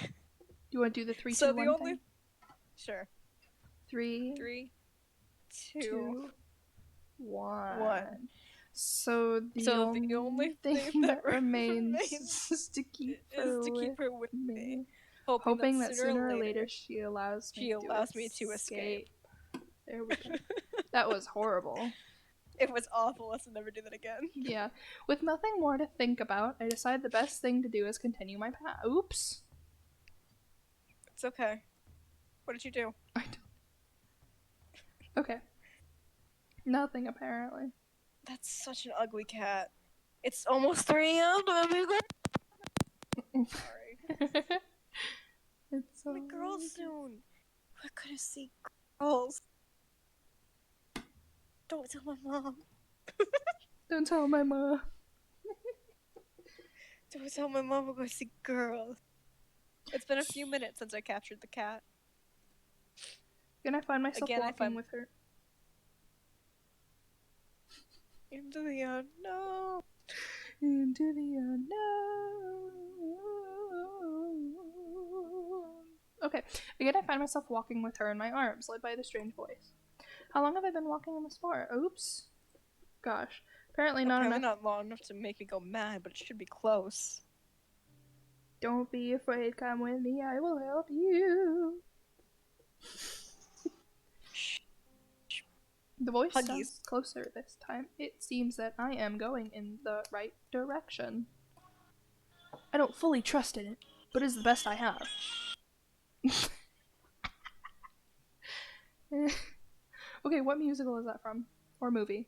Do you want to do the 3, 2, 1 thing? Sure. 3, 2, 1. 1. So the only thing that remains is to keep her with me. Hoping that sooner or later she allows me to escape. There we go. That was horrible. It was awful. Let's never do that again. Yeah. With nothing more to think about, I decide the best thing to do is continue my path. Oops. It's okay. What did you do? I don't. Okay. Nothing, apparently. That's such an ugly cat. It's almost 3 a.m. Sorry. It's so my girls soon. We're gonna see girls. Don't tell my mom. Don't tell my mom. Don't tell my mom we're going to see girls. It's been a few minutes since I captured the cat. Can I find myself walking with her? Into the unknown. Into the unknown. Okay. Again, I find myself walking with her in my arms, led by the strange voice. How long have I been walking in this for? Oops. Gosh. Apparently not enough. Not long enough to make me go mad, but it should be close. Don't be afraid, come with me, I will help you. The voice sounds closer this time. It seems that I am going in the right direction. I don't fully trust in it, but it is the best I have. Okay, what musical is that from? Or movie?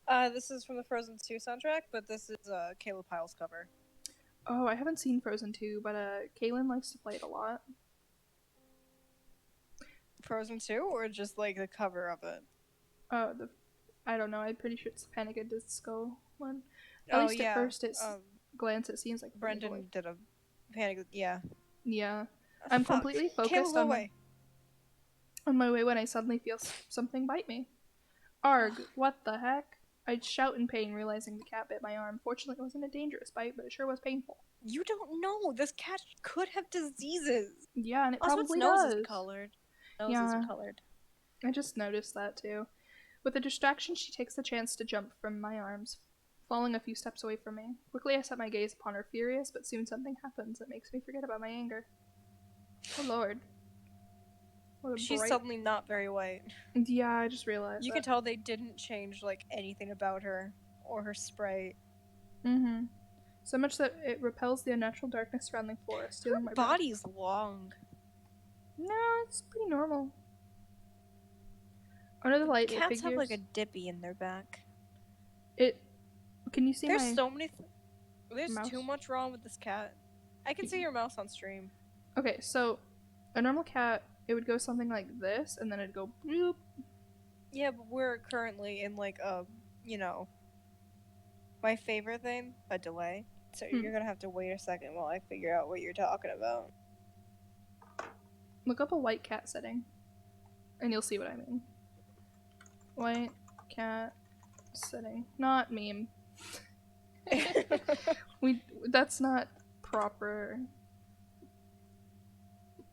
This is from the Frozen 2 soundtrack, but this is Caleb Pyle's cover. Oh, I haven't seen Frozen 2, but Kaylin likes to play it a lot. Frozen 2, or just like the cover of it? I don't know. I'm pretty sure it's the Panic at Disco one. At least at first, glance, it seems like Brendan did a Panic. Yeah. Yeah. I'm completely focused on my way when I suddenly feel something bite me. Arg! What the heck? I'd shout in pain, realizing the cat bit my arm. Fortunately, it wasn't a dangerous bite, but it sure was painful. You don't know. This cat could have diseases. Yeah, and it probably does. Nose is colored. Nose is colored. I just noticed that too. With a distraction, she takes the chance to jump from my arms, falling a few steps away from me. Quickly, I set my gaze upon her, furious, but soon something happens that makes me forget about my anger. Oh lord. She's suddenly not very white. Yeah, I just realized You can tell they didn't change, like, anything about her or her sprite. Mm-hmm. So much that it repels the unnatural darkness surrounding Flora, stealing my breath. Body's long. No, it's pretty normal. Under the light, cats have like a dippy in their back. Can you see There's so many There's mouse? Too much wrong with this cat. I can see your mouse on stream. Okay, so a normal cat, it would go something like this, and then it'd go bloop. Yeah, but we're currently in like a, my favorite thing, a delay. So you're gonna have to wait a second while I figure out what you're talking about. Look up a white cat setting, and you'll see what I mean. White cat setting. Not meme. That's not proper.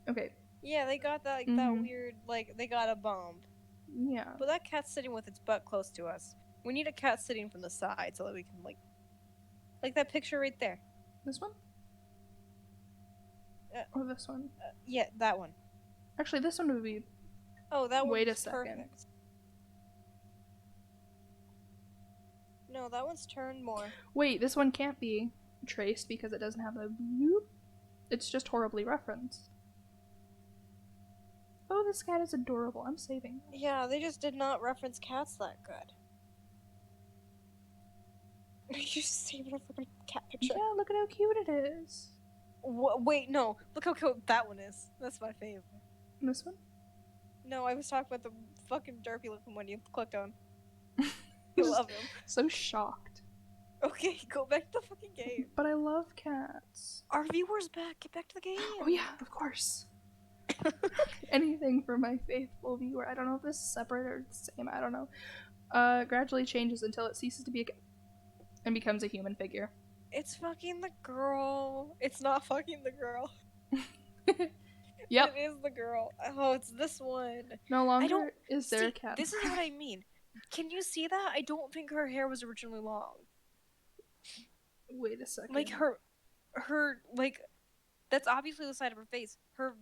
Okay. Yeah, they got that that weird, they got a bump. Yeah. But that cat's sitting with its butt close to us. We need a cat sitting from the side so that we can like that picture right there. This one? Or this one. Yeah, that one. Actually, this one would be... Oh, that one. Wait a was second. perfect. No, that one's turned more. Wait, this one can't be traced because it doesn't have a bloop. It's just horribly referenced. Oh, this cat is adorable. I'm saving. Yeah, they just did not reference cats that good. You just saving a fucking cat picture. Yeah, look at how cute it is. Wait, no. Look how cute that one is. That's my favorite. This one? No, I was talking about the fucking derpy looking one you clicked on. I love him. So shocked. Okay, go back to the fucking game. But I love cats. Our viewer's back. Get back to the game. Oh yeah, of course. Anything for my faithful viewer. I don't know if this is separate or the same. I don't know. Gradually changes until it ceases to be a cat and becomes a human figure. It's fucking the girl. It's not fucking the girl. Yep. It is the girl. Oh, it's this one. No longer is there a cat. This is what I mean. Can you see that? I don't think her hair was originally long. Wait a second. Like her like, that's obviously the side of her face. Her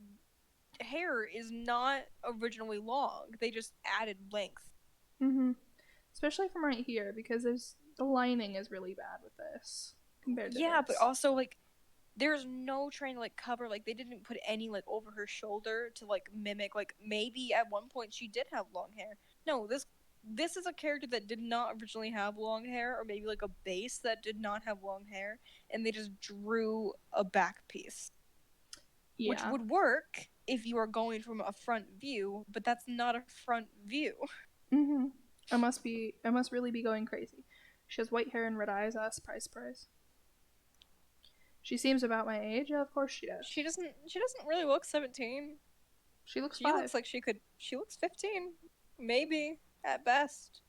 hair is not originally long. They just added length. Mm-hmm. Especially from right here, because the lining is really bad with this compared to Yeah, this. but also like there's no trying to like cover, like they didn't put any like over her shoulder to like mimic, like maybe at one point she did have long hair. No, this is a character that did not originally have long hair, or maybe like a base that did not have long hair, and they just drew a back piece. Yeah. Which would work if you are going from a front view, but that's not a front view. Mm-hmm. I must really be going crazy. She has white hair and red eyes. Surprise, surprise. She seems about my age. Yeah, of course she does. She doesn't really look 17. She looks 5. She looks like she looks 15. Maybe, at best.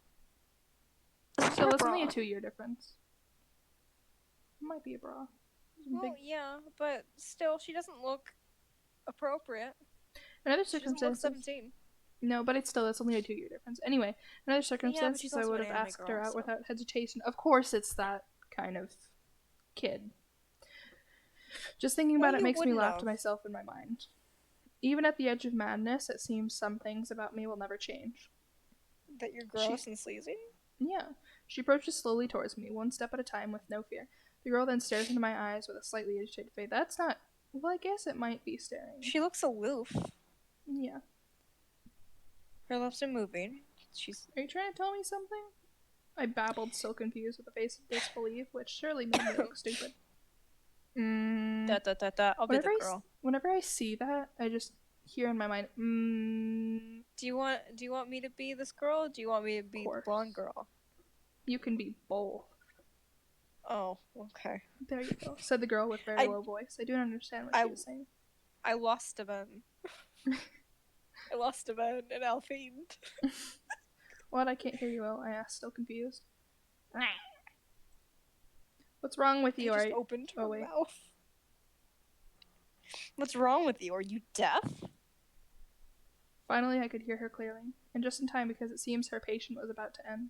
So it's only a 2-year difference. It might be a bra. Well, yeah, but still, she doesn't look appropriate. Another circumstance. 17. No, but it's only a 2-year difference. Anyway, another circumstance is I would have asked her out without hesitation. Of course, it's that kind of kid. Just thinking about it makes me laugh to myself in my mind. Even at the edge of madness, it seems some things about me will never change. That you're gross and sleazy? Yeah. She approaches slowly towards me, one step at a time with no fear. The girl then stares into my eyes with a slightly agitated face. That's not... Well, I guess it might be staring. She looks aloof. Yeah. Her lips are moving. Are you trying to tell me something? I babbled, still confused, with a face of disbelief, which surely made me look stupid. I'll be the girl. Whenever I see that, I just hear in my mind, Do you want me to be this girl, or do you want me to be the blonde girl? You can be both. Oh, okay. There you go, said the girl with very low voice. I don't understand what she was saying. I lost a man. I lost a man and I'll faint. What? I can't hear you well, I asked, still confused. What's wrong with you? I just opened her mouth. What's wrong with you? Are you deaf? Finally, I could hear her clearly, and just in time because it seems her patient was about to end.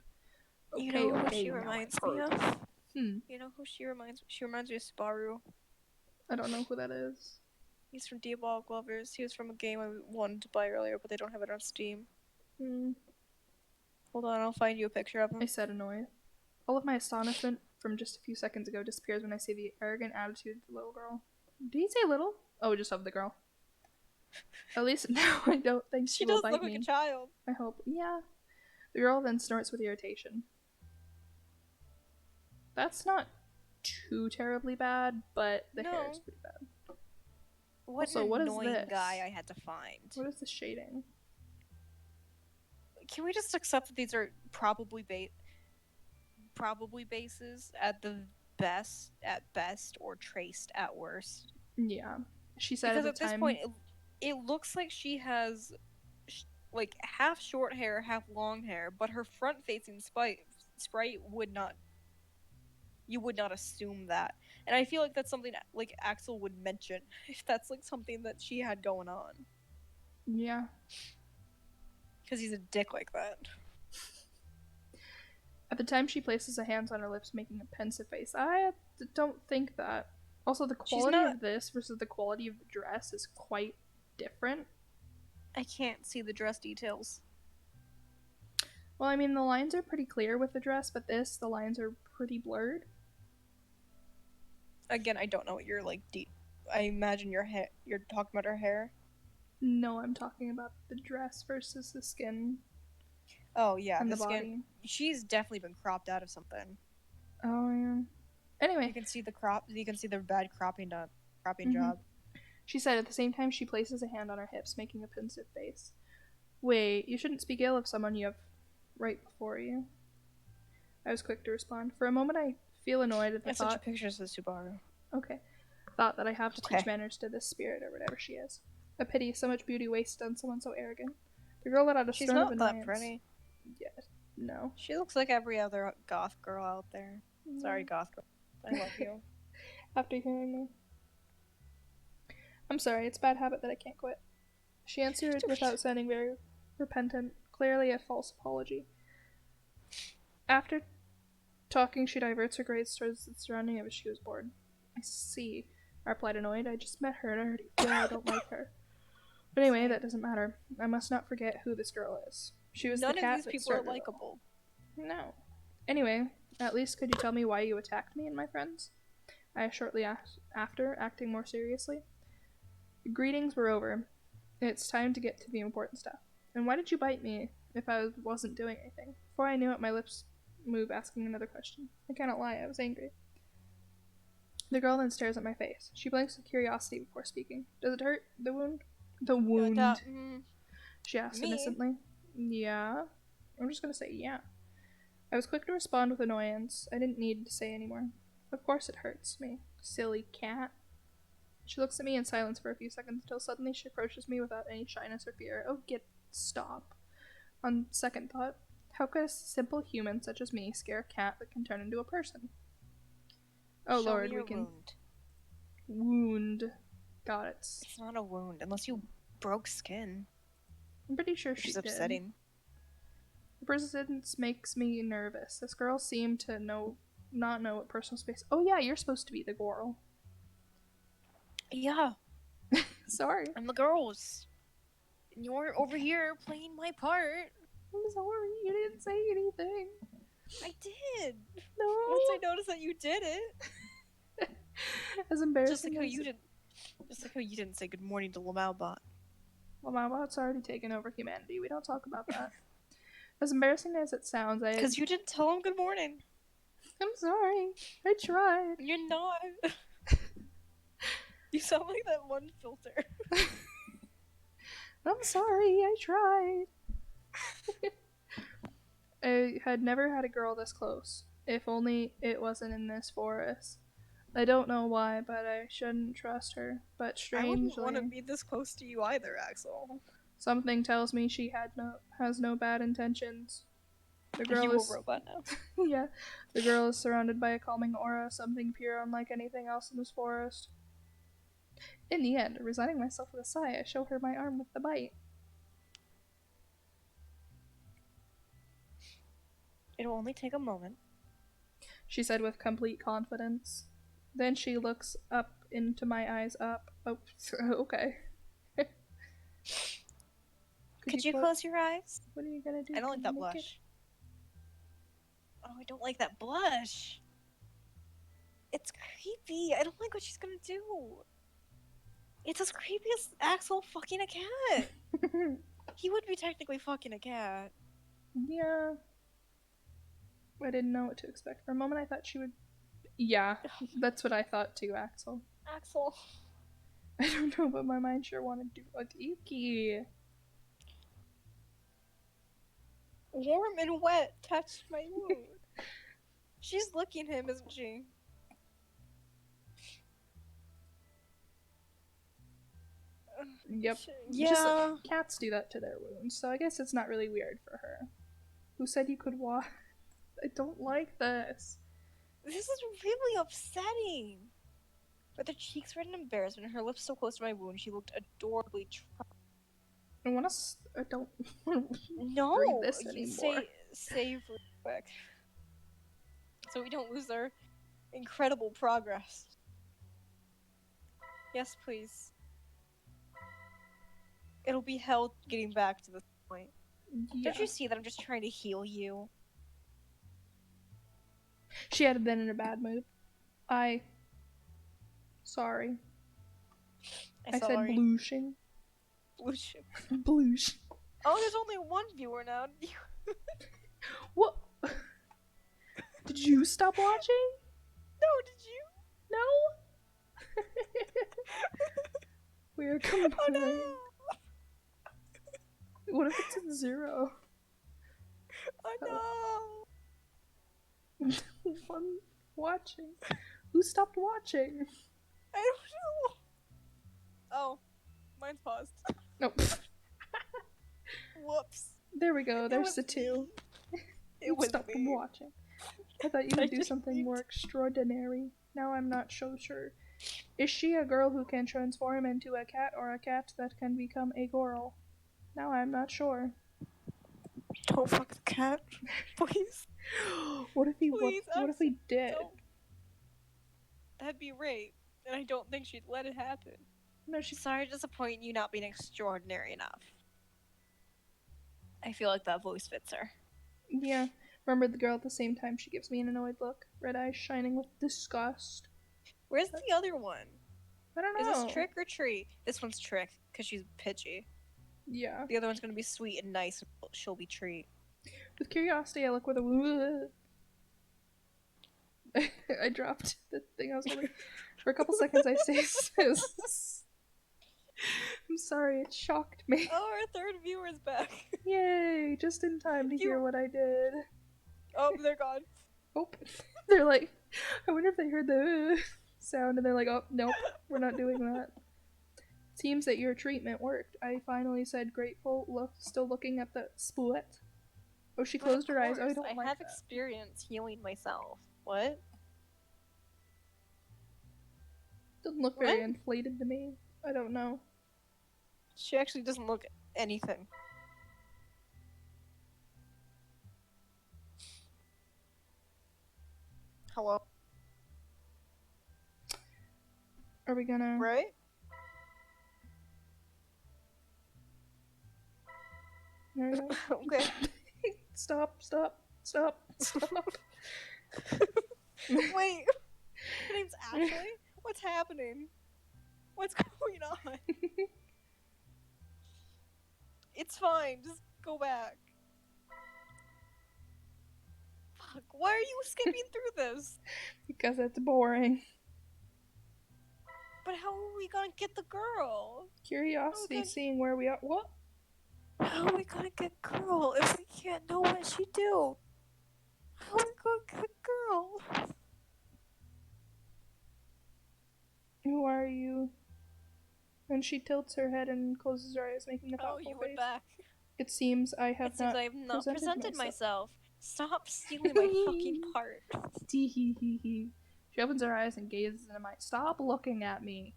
You know who she reminds me of? You know who she reminds me? She reminds me of Subaru. I don't know who that is. He's from Diabolic Lovers. He was from a game I wanted to buy earlier, but they don't have it on Steam. Hold on, I'll find you a picture of him. I said annoyed. All of my astonishment from just a few seconds ago disappears when I see the arrogant attitude of the little girl. Did he say little? Oh, just of the girl. At least now I don't think she will bite me. She does look like a child. I hope. Yeah. The girl then snorts with irritation. That's not too terribly bad, but the hair is pretty bad. What annoying guy I had to find. What is the shading? Can we just accept that these are probably bases at the best, or traced at worst? Yeah. She said because at this point, it looks like she has like half short hair, half long hair, but her front-facing sprite would not. You would not assume that, and I feel like that's something like Axel would mention if that's like something that she had going on. Yeah. Because he's a dick like that. At the time she places her hands on her lips, making a pensive face. I don't think that. Also, the quality of this versus the quality of the dress is quite different. I can't see the dress details. Well, I mean, the lines are pretty clear with the dress, but the lines are pretty blurred. Again, I don't know what you're like deep. I imagine your hair. You're talking about her hair. No, I'm talking about the dress versus the skin. Oh yeah, and the skin. body. She's definitely been cropped out of something. Oh yeah. Anyway, you can see the crop. You can see the bad cropping job. She said at the same time she places a hand on her hips, making a pensive face. Wait, you shouldn't speak ill of someone you have right before you. I was quick to respond. For a moment, I feel annoyed at the thought. I sent you pictures of Subaru. Okay. Thought that I have to teach manners to this spirit or whatever she is. A pity, so much beauty wasted on someone so arrogant. The girl let out a stern of annoyance. She's not that pretty. Yeah, no. She looks like every other goth girl out there. No. Sorry, goth girl. I love you. After hearing me. I'm sorry, it's a bad habit that I can't quit. She answered without sounding very repentant, clearly a false apology. After talking, she diverts her gaze towards the surrounding of which she was bored. I see. I replied, annoyed. I just met her and I already feel I don't like her. But anyway, that doesn't matter. I must not forget who this girl is. She was None the cat of these people are likable. No. Anyway, at least could you tell me why you attacked me and my friends? I asked shortly after, acting more seriously. The greetings were over. It's time to get to the important stuff. And why did you bite me if I wasn't doing anything? Before I knew it, my lips moved, asking another question. I cannot lie, I was angry. The girl then stares at my face. She blinks with curiosity before speaking. Does it hurt? The wound? The wound. She asked innocently. Yeah. I'm just gonna say yeah. I was quick to respond with annoyance. I didn't need to say anymore. Of course it hurts me. Silly cat. She looks at me in silence for a few seconds until suddenly she approaches me without any shyness or fear. Oh, stop. On second thought, how could a simple human such as me scare a cat that can turn into a person? Oh Show Lord, me your we can. Wound. Got it. It's not a wound unless you broke skin. I'm pretty sure she's upsetting. The persistence makes me nervous. This girl seemed to not know what personal space. Oh yeah, you're supposed to be the girl. Yeah. Sorry. I'm the girls. And you're over here playing my part. I'm sorry, you didn't say anything. I did. No. Once I noticed that you did it. As embarrassing just like how you didn't say good morning to Lamaubot. Lamaubot's already taken over humanity. We don't talk about that. As embarrassing as it sounds, because you didn't tell him good morning. I'm sorry. I tried. You're not. You sound like that one filter. I'm sorry, I tried. I had never had a girl this close. If only it wasn't in this forest. I don't know why, but I shouldn't trust her. But strangely, I wouldn't want to be this close to you either, Axel. Something tells me she has no bad intentions. The girl is a robot now. Yeah, the girl is surrounded by a calming aura, something pure unlike anything else in this forest. In the end, resigning myself with a sigh, I show her my arm with the bite. It'll only take a moment, she said with complete confidence. Then she looks up into my eyes up. Oh, okay. Could you close your eyes? What are you gonna do? I don't like that blush. Oh, I don't like that blush. It's creepy. I don't like what she's gonna do. It's as creepy as Axel fucking a cat. He would be technically fucking a cat. Yeah. I didn't know what to expect. For a moment I thought she would... Yeah, that's what I thought too, Axel. Axel. I don't know, but my mind sure wanted to do a Yuki. Warm and wet touched my wound. She's licking him, isn't she? Yep. Yeah. Just, cats do that to their wounds, so I guess it's not really weird for her. Who said you could walk? I don't like this. This is really upsetting. With her cheeks red in embarrassment and her lips so close to my wound, she looked adorably I don't want to no, read this anymore. Save real quick. So we don't lose our incredible progress. Yes, please. It'll be hell getting back to this point. Yeah. Don't you see that I'm just trying to heal you? She had been in a bad mood. Sorry. I said blushing. Blushing. Blush. Oh, there's only one viewer now. What? Did you stop watching? No, did you? No? We're combined. Oh no! What if it's at 0? Oh no! One watching. Who stopped watching? I don't know. Oh, mine's paused. Nope. Whoops. There we go. There's the 2. It was stopped me. watching. I thought you would do something more extraordinary. Now I'm not so sure. Is she a girl who can transform into a cat, or a cat that can become a girl? Now I'm not sure. Don't fuck the cat, please. What if he? Please, what if we did? Don't. That'd be rape, and I don't think she'd let it happen. No, she. Sorry to disappoint you not being extraordinary enough. I feel like that voice fits her. Yeah. Remember the girl at the same time she gives me an annoyed look, red eyes shining with disgust. Where's the other one? I don't know. Is this trick or treat? This one's trick because she's pitchy. Yeah. The other one's gonna be sweet and nice. She'll be treat. With curiosity, I look where the. I dropped the thing I was holding. For a couple seconds, I say I'm sorry, it shocked me. Oh, our third viewer's back. Yay, just in time to hear what I did. Oh, they're gone. Oh, they're like, I wonder if they heard the sound and they're like, oh, nope, we're not doing that. Seems that your treatment worked. I finally said grateful, still looking at the split. Oh, she closed her eyes. Oh, I don't like that. I have experience healing myself. What? Doesn't look very inflated to me. I don't know. She actually doesn't look anything. Hello? Are we gonna... Right? There we go. Okay. Stop. Wait. Her name's Ashley? What's happening? What's going on? It's fine. Just go back. Fuck. Why are you skipping through this? Because it's boring. But how are we gonna get the girl? Curiosity, seeing where we are. What? How are we gonna get girl if we can't know what she do? How are we gonna get girl? Who are you? And she tilts her head and closes her eyes, making a thoughtful face. Oh, you went back. It seems I have not presented myself. Stop stealing my fucking part. She opens her eyes and gazes into mine. Stop looking at me.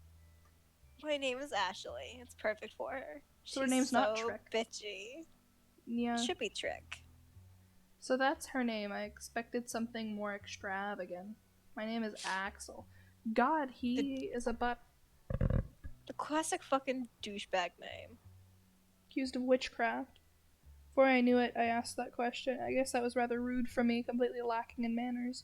My name is Ashley. It's perfect for her. So her name's not Trick. Bitchy. Yeah. It should be Trick. So that's her name. I expected something more extravagant. My name is Axel. God, he is a butt. The classic fucking douchebag name. Accused of witchcraft. Before I knew it, I asked that question. I guess that was rather rude from me, completely lacking in manners.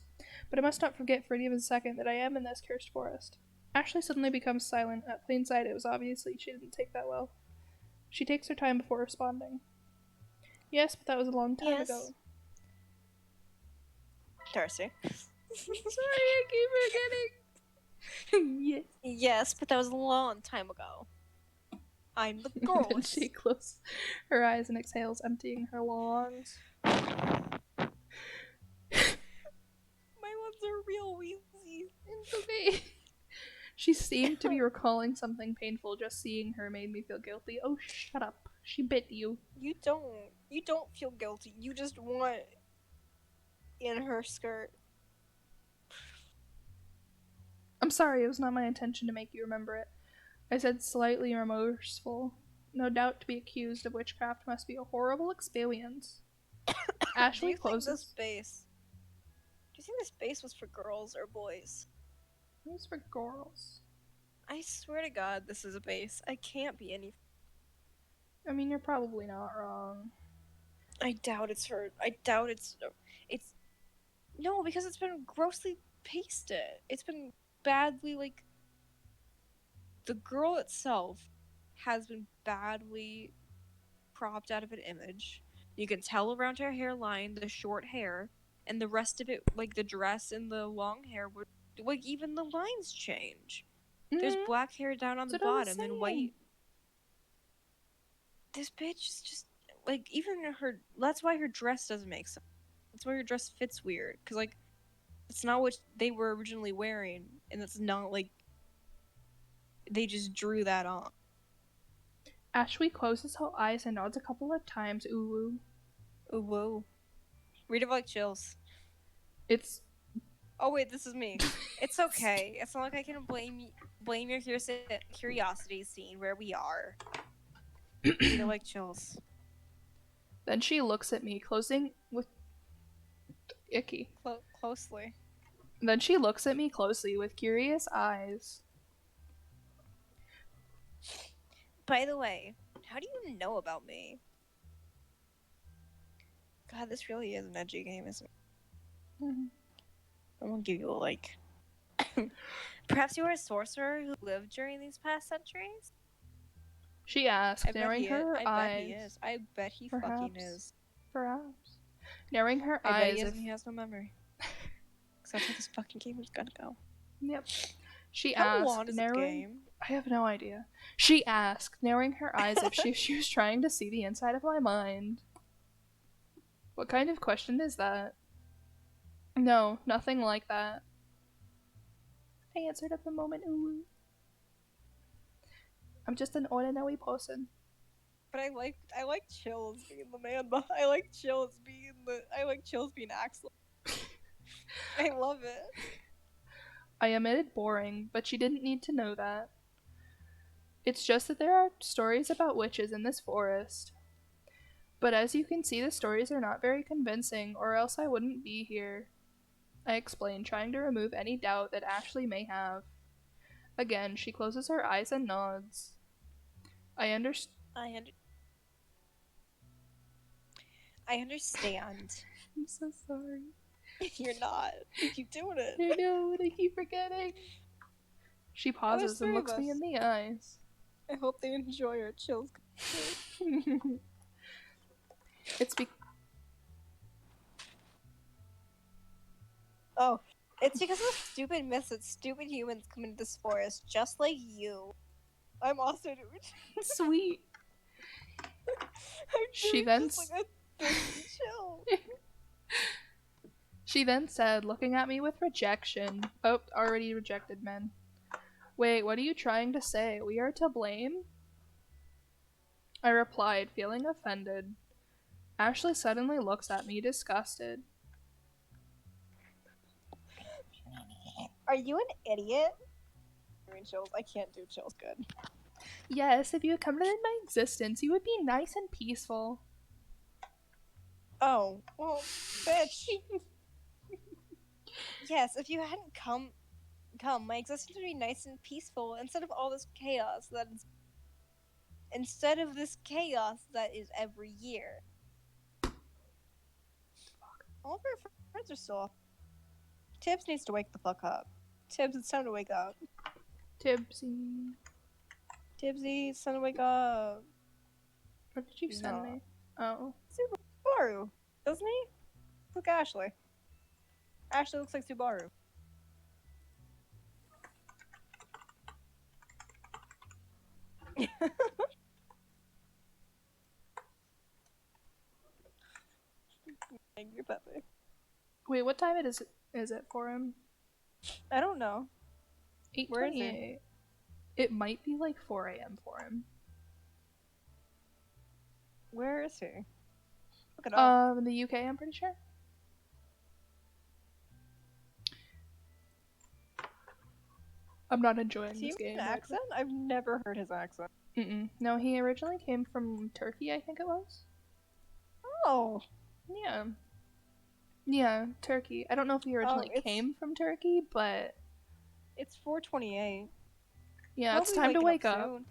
But I must not forget for even a second that I am in this cursed forest. Ashley suddenly becomes silent. At plain sight, it was obviously she didn't take that well. She takes her time before responding. Yes, but that was a long time ago. Darcy. Sorry, I keep forgetting. Yes. Yes, but that was a long time ago. I'm the girl. And she closes her eyes and exhales, emptying her lungs. My ones are real wheezy. It's okay. She seemed to be recalling something painful. Just seeing her made me feel guilty. Oh, shut up. She bit you. You don't feel guilty. You just want in her skirt. I'm sorry, it was not my intention to make you remember it. I said, slightly remorseful. No doubt to be accused of witchcraft must be a horrible experience. Ashley closes. Do you think this base was for girls or boys? It was for girls. I swear to God, this is a base. I can't be any. I mean, you're probably not wrong. I doubt it's her. I doubt it's. It's. No, because it's been grossly pasted. It's been badly, like. The girl itself has been badly cropped out of an image. You can tell around her hairline, the short hair, and the rest of it, like the dress and the long hair, were like even the lines change. There's black hair down on the That's what I was bottom and white. This bitch is just like even her. That's why her dress doesn't make sense. That's why her dress fits weird because like it's not what they were originally wearing, and it's not like they just drew that on. Ashley closes her eyes and nods a couple of times. Ooh. Oh whoa! Read it like chills. It's. Oh wait, this is me. It's okay. It's not like I can blame your curiosity seeing where we are. Read it like chills. Then she looks at me, closing with. Icky. Closely. Then she looks at me closely with curious eyes. By the way, how do you know about me? God, this really is an edgy game, isn't it? Mm-hmm. I'm gonna give you a like. Perhaps you are a sorcerer who lived during these past centuries? She asked, narrowing her eyes. I bet he is. I bet he Perhaps. fucking is. Perhaps. Narrowing her I eyes. bet he is, and he has no memory. Because that's how this fucking game is gonna go. Yep. She How asked, long is the game? I have no idea. She asked, narrowing her eyes if she was trying to see the inside of my mind. What kind of question is that? No, nothing like that. I answered at the moment. Ooh. I'm just an ordinary person. But I like Chills being the man. I like Chills being Axel. I love it. I admitted boring, but she didn't need to know that. It's just that there are stories about witches in this forest. But as you can see, the stories are not very convincing, or else I wouldn't be here. I explained, trying to remove any doubt that Ashley may have. Again, she closes her eyes and nods. I understand. I'm so sorry. You're not. You keep doing it. I know, but I keep forgetting. She pauses and looks me in the eyes. I hope they enjoy our chills. It's because of stupid myths that stupid humans come into this forest, just like you. I'm also doing sweet. She then just like a chill. She then said, looking at me with rejection. Oh, already rejected men. Wait, what are you trying to say? We are to blame? I replied, feeling offended. Ashley suddenly looks at me, disgusted. Are you an idiot? Chills. I can't do chills good. Yes, if you had come into my existence, you would be nice and peaceful. Oh, well, bitch. Yes, if you hadn't come, my existence would be nice and peaceful instead of all this chaos instead of this chaos that is every year. All of our friends are still off. Tibbs needs to wake the fuck up. Tibbs, it's time to wake up. Tibbsy, it's time to wake up. What did you send me? Oh. Subaru, doesn't he? Look, Ashley. Ashley looks like Subaru. Angry Pepe. Wait, what time is it for him? I don't know. 8:28. It might be like 4 a.m. for him. Where is he? Look it up. In the UK, I'm pretty sure. I'm not enjoying this game. Accent? I've never heard his accent. No, he originally came from Turkey, I think it was. Oh. Yeah. Yeah, Turkey. I don't know if he originally came from Turkey, but... It's 4:28. Yeah, I'll it's be time to waking wake up up. soon.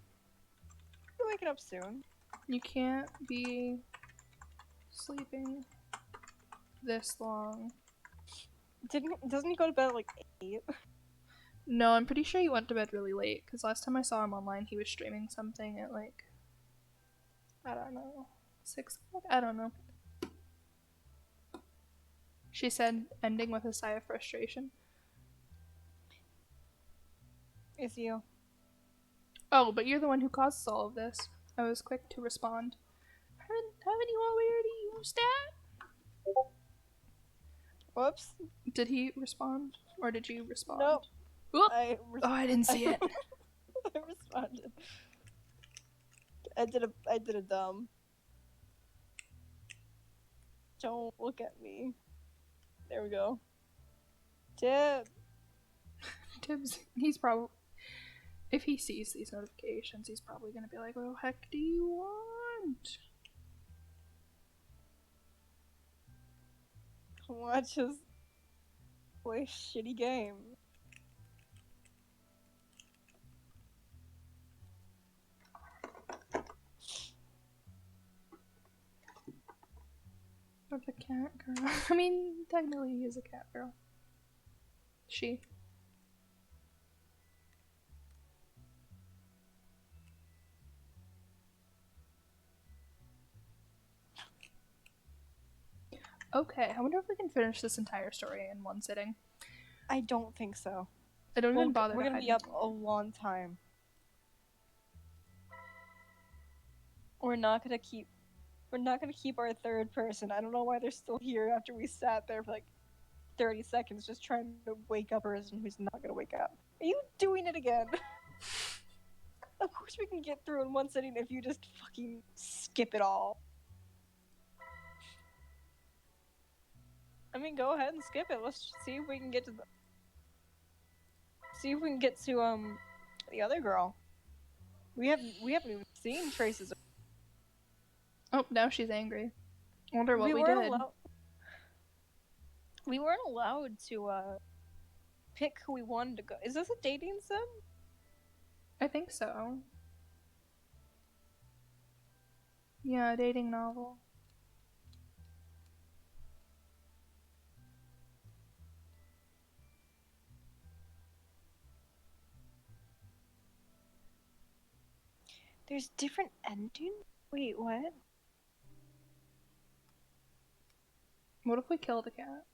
I'll be waking up soon. You can't be sleeping this long. Doesn't he go to bed at like 8? No, I'm pretty sure he went to bed really late, because last time I saw him online, he was streaming something at like, I don't know, 6 o'clock? I don't know. She said, ending with a sigh of frustration. It's you. Oh, but you're the one who causes all of this. I was quick to respond. Haven't you already used that? Whoops. Did he respond? Or did you respond? Nope. Whoop! I I didn't see it. I responded. I did a dumb. Don't look at me. There we go. Tip. Tibbs, he's probably... If he sees these notifications, he's probably gonna be like, what the heck do you want? Watch us play a shitty game. Of the cat girl. I mean, technically he is a cat girl. She. Okay, I wonder if we can finish this entire story in one sitting. I don't think so. I don't even bother. We're gonna be up a long time. We're not gonna keep our third person. I don't know why they're still here after we sat there for like 30 seconds just trying to wake up a person who's not gonna wake up. Are you doing it again? Of course we can get through in one sitting if you just fucking skip it all. I mean, go ahead and skip it. Let's see if we can get to the other girl. We haven't even seen traces of... Oh, now she's angry. I wonder what we weren't did. We weren't allowed to pick who we wanted to go. Is this a dating sim? I think so. Yeah, a dating novel. There's different endings? Wait, what? What if we kill the cat?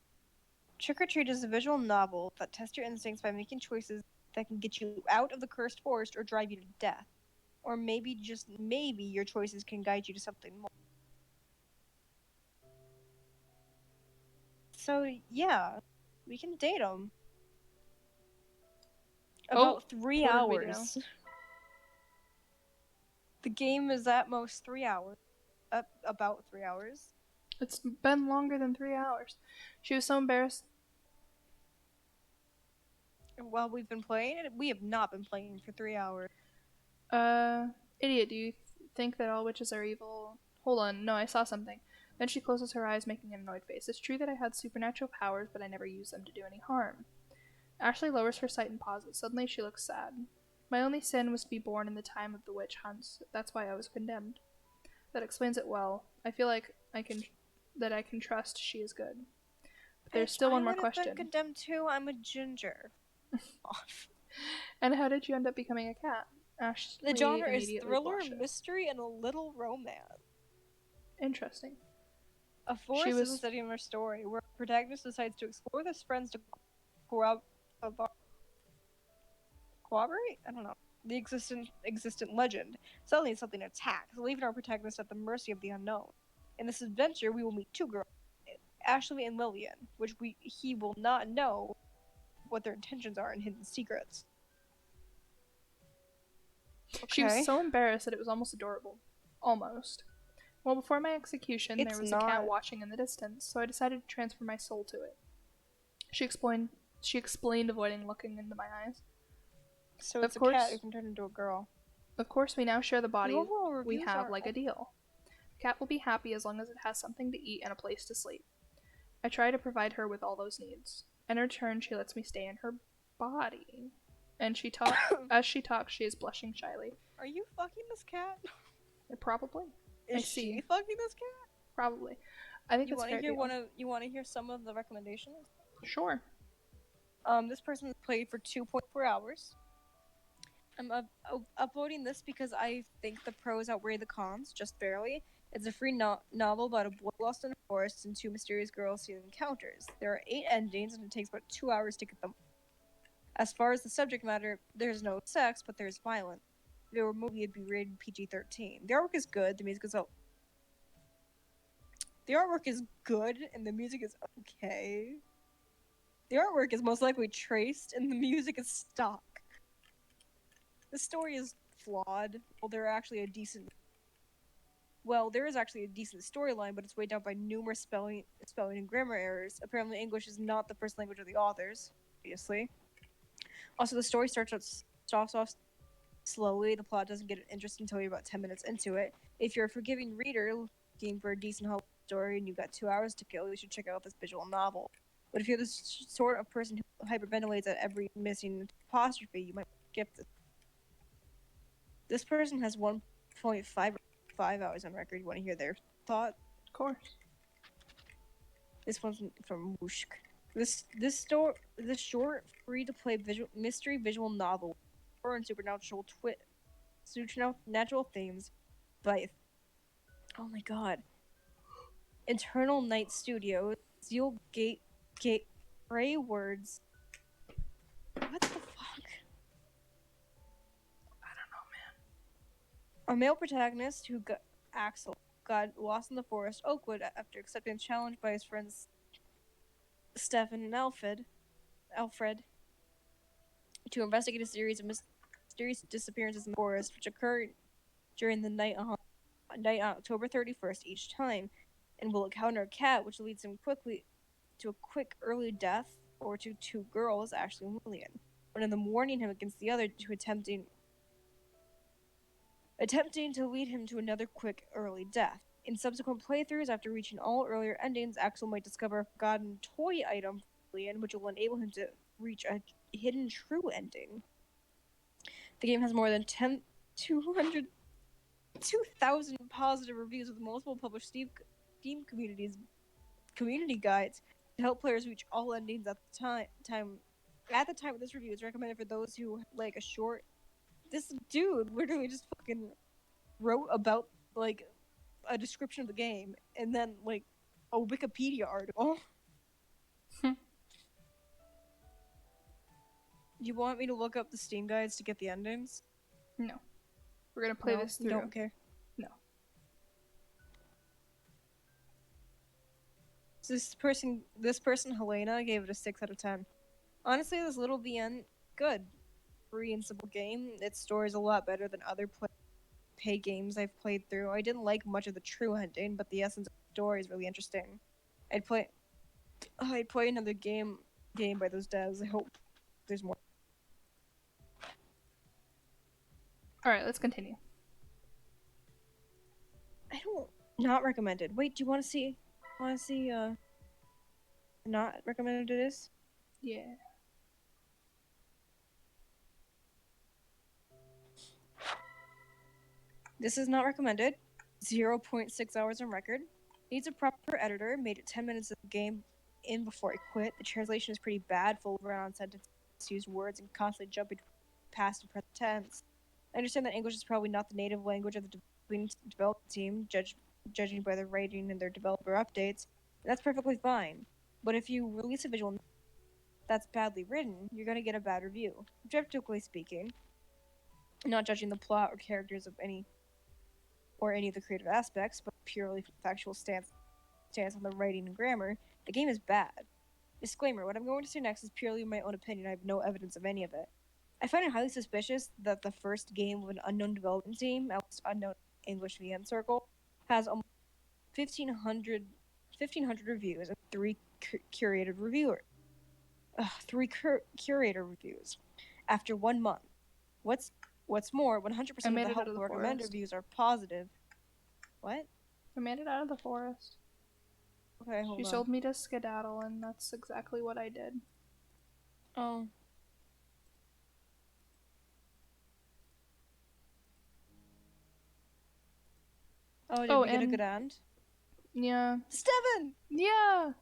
Trick or Treat is a visual novel that tests your instincts by making choices that can get you out of the cursed forest or drive you to death. Or maybe, just maybe, your choices can guide you to something more. So, yeah, we can date them. About 3 hours. The game is at most 3 hours. About 3 hours. It's been longer than 3 hours. She was so embarrassed. While we've been playing it, we have not been playing for 3 hours. Idiot, do you think that all witches are evil? Hold on, no, I saw something. Then she closes her eyes, making an annoyed face. It's true that I had supernatural powers, but I never used them to do any harm. Ashley lowers her sight and pauses. Suddenly she looks sad. My only sin was to be born in the time of the witch hunts. That's why I was condemned. That explains it well. I feel like I can trust she is good. But there's still one more question. I would have been condemned too. I'm a ginger. And how did you end up becoming a cat? Ashley the genre is thriller, blushes. mystery, and a little romance. Interesting. A forest is a setting in our story where the protagonist decides to explore with his friends to corroborate? I don't know. The existent legend. Suddenly something attacks, leaving our protagonist at the mercy of the unknown. In this adventure, we will meet two girls, Ashley and Lillian, which he will not know what their intentions are and hidden secrets. Okay. She was so embarrassed that it was almost adorable. Almost. Well, before my execution, there was a cat watching in the distance, so I decided to transfer my soul to it. She explained, avoiding looking into my eyes. So it's a cat who can turn into a girl. Of course, we now share the body we have like a deal. The cat will be happy as long as it has something to eat and a place to sleep. I try to provide her with all those needs. In return, she lets me stay in her body. And as she talks, she is blushing shyly. Are you fucking this cat? Probably. Is she fucking this cat? Probably. I think You that's want to fair hear deal. you want to hear some of the recommendations? Sure. This person played for 2.4 hours. I'm uploading this because I think the pros outweigh the cons, just barely. It's a free novel about a boy lost in a forest and two mysterious girls he encounters. There are 8 endings, and it takes about 2 hours to get them. As far as the subject matter, there's no sex, but there's violence. If it were a movie, it'd be rated PG-13. The artwork is good, the music is The artwork is good, and the music is okay. The artwork is most likely traced, and the music is stock. The story is flawed. There is actually a decent storyline, but it's weighed down by numerous spelling and grammar errors. Apparently, English is not the first language of the authors, obviously. Also, the story starts off slowly. The plot doesn't get interesting until you're about 10 minutes into it. If you're a forgiving reader looking for a decent story and you've got 2 hours to kill, you should check out this visual novel. But if you're the sort of person who hyperventilates at every missing apostrophe, you might skip this. This person has 1.5 hours on record. You want to hear their thought? Of course. This one's from Wooshk. This short, free-to-play mystery visual novel, horror and supernatural themes, by oh my god, Eternal Night Studio, Zeal Gray Words. What the fuck? I don't know, man. A male protagonist Axel got lost in the forest Oakwood after accepting a challenge by his friends Stefan and Alfred to investigate a series of mysterious disappearances in the forest, which occurred during the night on October 31st each time, and will encounter a cat, which leads him quickly to a quick early death, or to 2 girls, Ashley and Lillian, but in them warning him against the other two attempting to lead him to another quick early death. In subsequent playthroughs, after reaching all earlier endings, Axel might discover a forgotten toy item from Lillian, which will enable him to reach a hidden true ending. The game has more than 2,000 positive reviews with multiple published Steam community guides to help players reach all endings at the time. At the time of this review, it's recommended for those who like a short. This dude literally just fucking wrote about like a description of the game and then like a Wikipedia article. You want me to look up the Steam guides to get the endings? No. We're gonna play this through. You don't care? No. This person, Helena, gave it a 6 out of 10. Honestly, this little VN, good. Free and simple game. Its story is a lot better than other pay games I've played through. I didn't like much of the true ending, but the essence of the story is really interesting. I'd play another game by those devs. I hope there's more. Alright, let's continue. Not recommended. Wait, do you want to see not recommended it is? Yeah. This is not recommended. 0.6 hours on record. Needs a proper editor. Made it 10 minutes of the game in before I quit. The translation is pretty bad, full of run-on sentences, use words, and constantly jumping past and present tense. I understand that English is probably not the native language of the development team, judging by their rating and their developer updates. That's perfectly fine. But if you release a visual that's badly written, you're going to get a bad review. Objectively speaking, not judging the plot or characters of any of the creative aspects, but purely factual stance on the writing and grammar, the game is bad. Disclaimer, what I'm going to say next is purely my own opinion. I have no evidence of any of it. I find it highly suspicious that the first game of an unknown development team, at least unknown English VM circle, has almost 1,500 reviews and 3 curated reviews after 1 month. What's more, 100% of the helpful recommended reviews are positive. What? I made it out of the forest. Okay, hold on. She told me to skedaddle, and that's exactly what I did. Oh. Oh, did Oh, we get a and good end? yeah, Steven! yeah.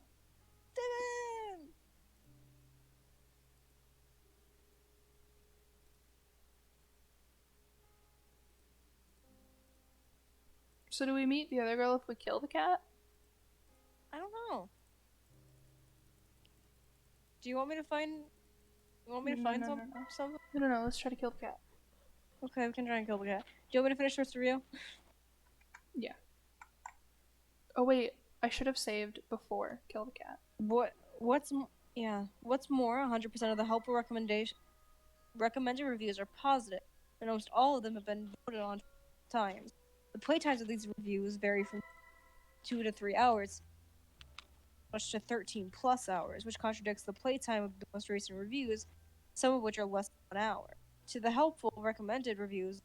Steven! So do we meet the other girl if we kill the cat? I don't know. Do you want me to find? You want me to find something? No. Let's try to kill the cat. Okay, we can try and kill the cat. Do you want me to finish this review? Yeah. Oh wait, I should have saved before kill the cat. What's more, 100% of the helpful recommended reviews are positive, and almost all of them have been voted on times. The playtimes of these reviews vary from 2 to 3 hours, much to 13 plus hours, which contradicts the playtime of the most recent reviews, some of which are less than 1 hour. To the helpful recommended reviews,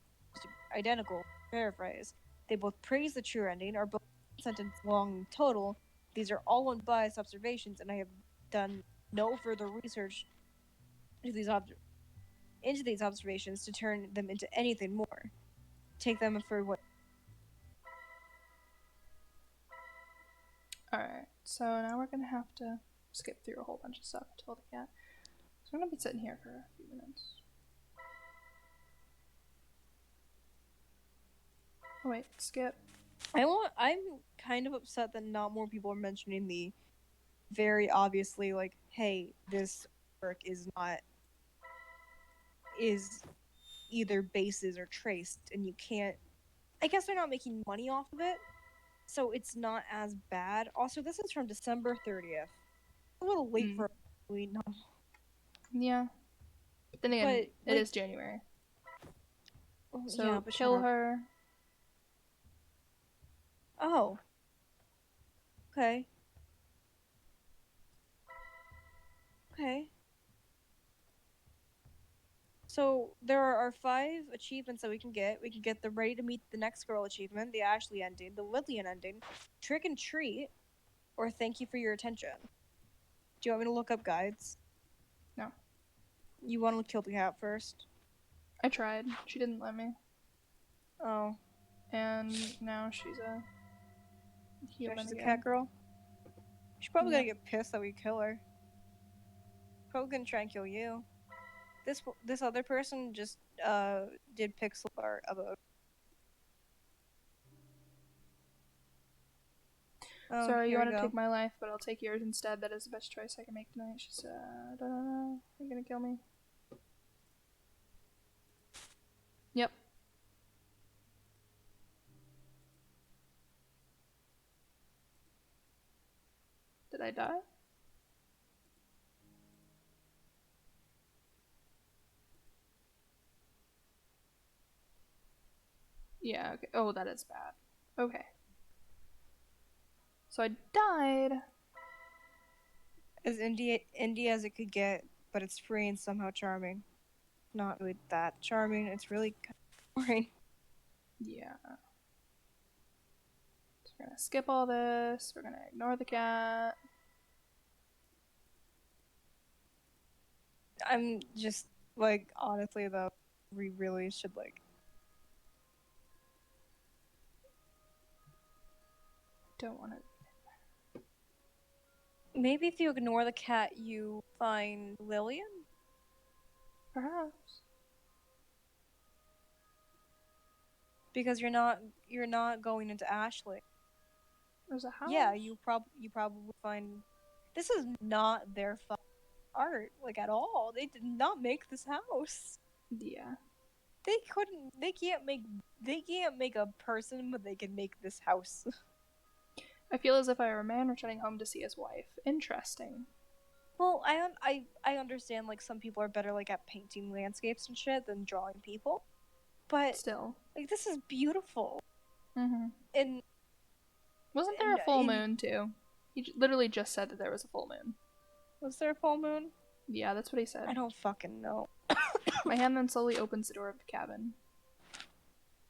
identical, paraphrase. They both praise the true ending, are both sentence long total. These are all unbiased observations, and I have done no further research into these observations to turn them into anything more. Take them for what. Alright, so now we're gonna have to skip through a whole bunch of stuff to kill the cat. So I'm gonna be sitting here for a few minutes. Oh wait, skip. I'm kind of upset that not more people are mentioning the very obviously like, hey, this work is either bases or traced, and you can't. I guess they're not making money off of it, so it's not as bad. Also, this is from December 30th. A little late for a Halloween novel. Yeah. But then again, it is January. So yeah, but kill her. Oh. Okay. Okay. So there are 5 achievements that we can get. We can get the Ready to Meet the Next Girl achievement, the Ashley ending, the Lillian ending, Trick and Treat, or Thank You for Your Attention. Do you want me to look up guides? No. You want to kill the cat first? I tried. She didn't let me. Oh. And now she's a human She's again. a cat girl? She's probably gonna get pissed that we kill her. Probably gonna try and kill you. This other person just did pixel art of a. Oh, sorry, you want to take my life, but I'll take yours instead. That is the best choice I can make tonight. She said, I don't know. You're gonna kill me. Yep. Did I die? Yeah, okay. Oh, that is bad. Okay. So I died. As indie as it could get, but it's free and somehow charming. Not really that charming. It's really kind of boring. Yeah. So we're gonna skip all this. We're gonna ignore the cat. I'm just like, honestly though, we really should like. Don't want to. Maybe if you ignore the cat, you find Lillian? Perhaps. Because you're not going into Ashley. There's a house? Yeah, you probably find. This is not their art, like, at all. They did not make this house. Yeah. They can't make a person, but they can make this house. I feel as if I were a man returning home to see his wife. Interesting. Well, I understand, like, some people are better, like, at painting landscapes and shit than drawing people. But still, like, this is beautiful. Mm-hmm. And wasn't there a full moon too? He literally just said that there was a full moon. Was there a full moon? Yeah, that's what he said. I don't fucking know. My hand then slowly opens the door of the cabin.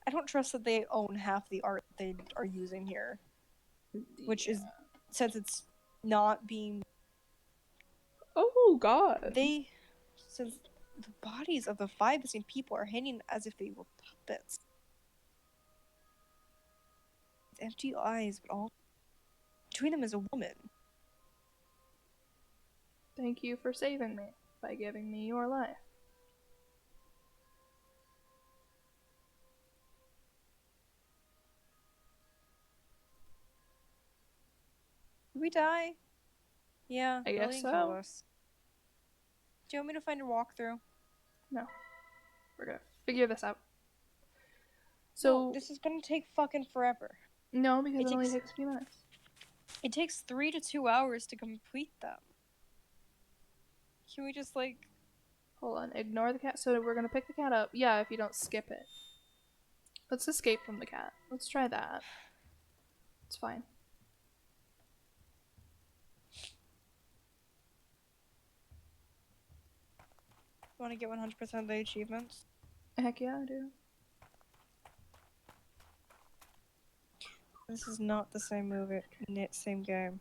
I don't trust that they own half the art they are using here. Which is, since it's not being... Oh, God. Since the bodies of the 5 missing people are hanging as if they were puppets. empty eyes, but all between them is a woman. Thank you for saving me by giving me your life. Did we die? Yeah, I guess Lillian killed so. us. Do you want me to find a walkthrough? No. We're gonna figure this out. So no, this is gonna take fucking forever. No, because it only takes a few minutes. It takes 3 to 2 hours to complete them. Can we just like... Hold on, ignore the cat. So we're gonna pick the cat up. Yeah, if you don't skip it. Let's escape from the cat. Let's try that. It's fine. Want to get 100% of the achievements? Heck yeah, I do. This is not the same movie, same game.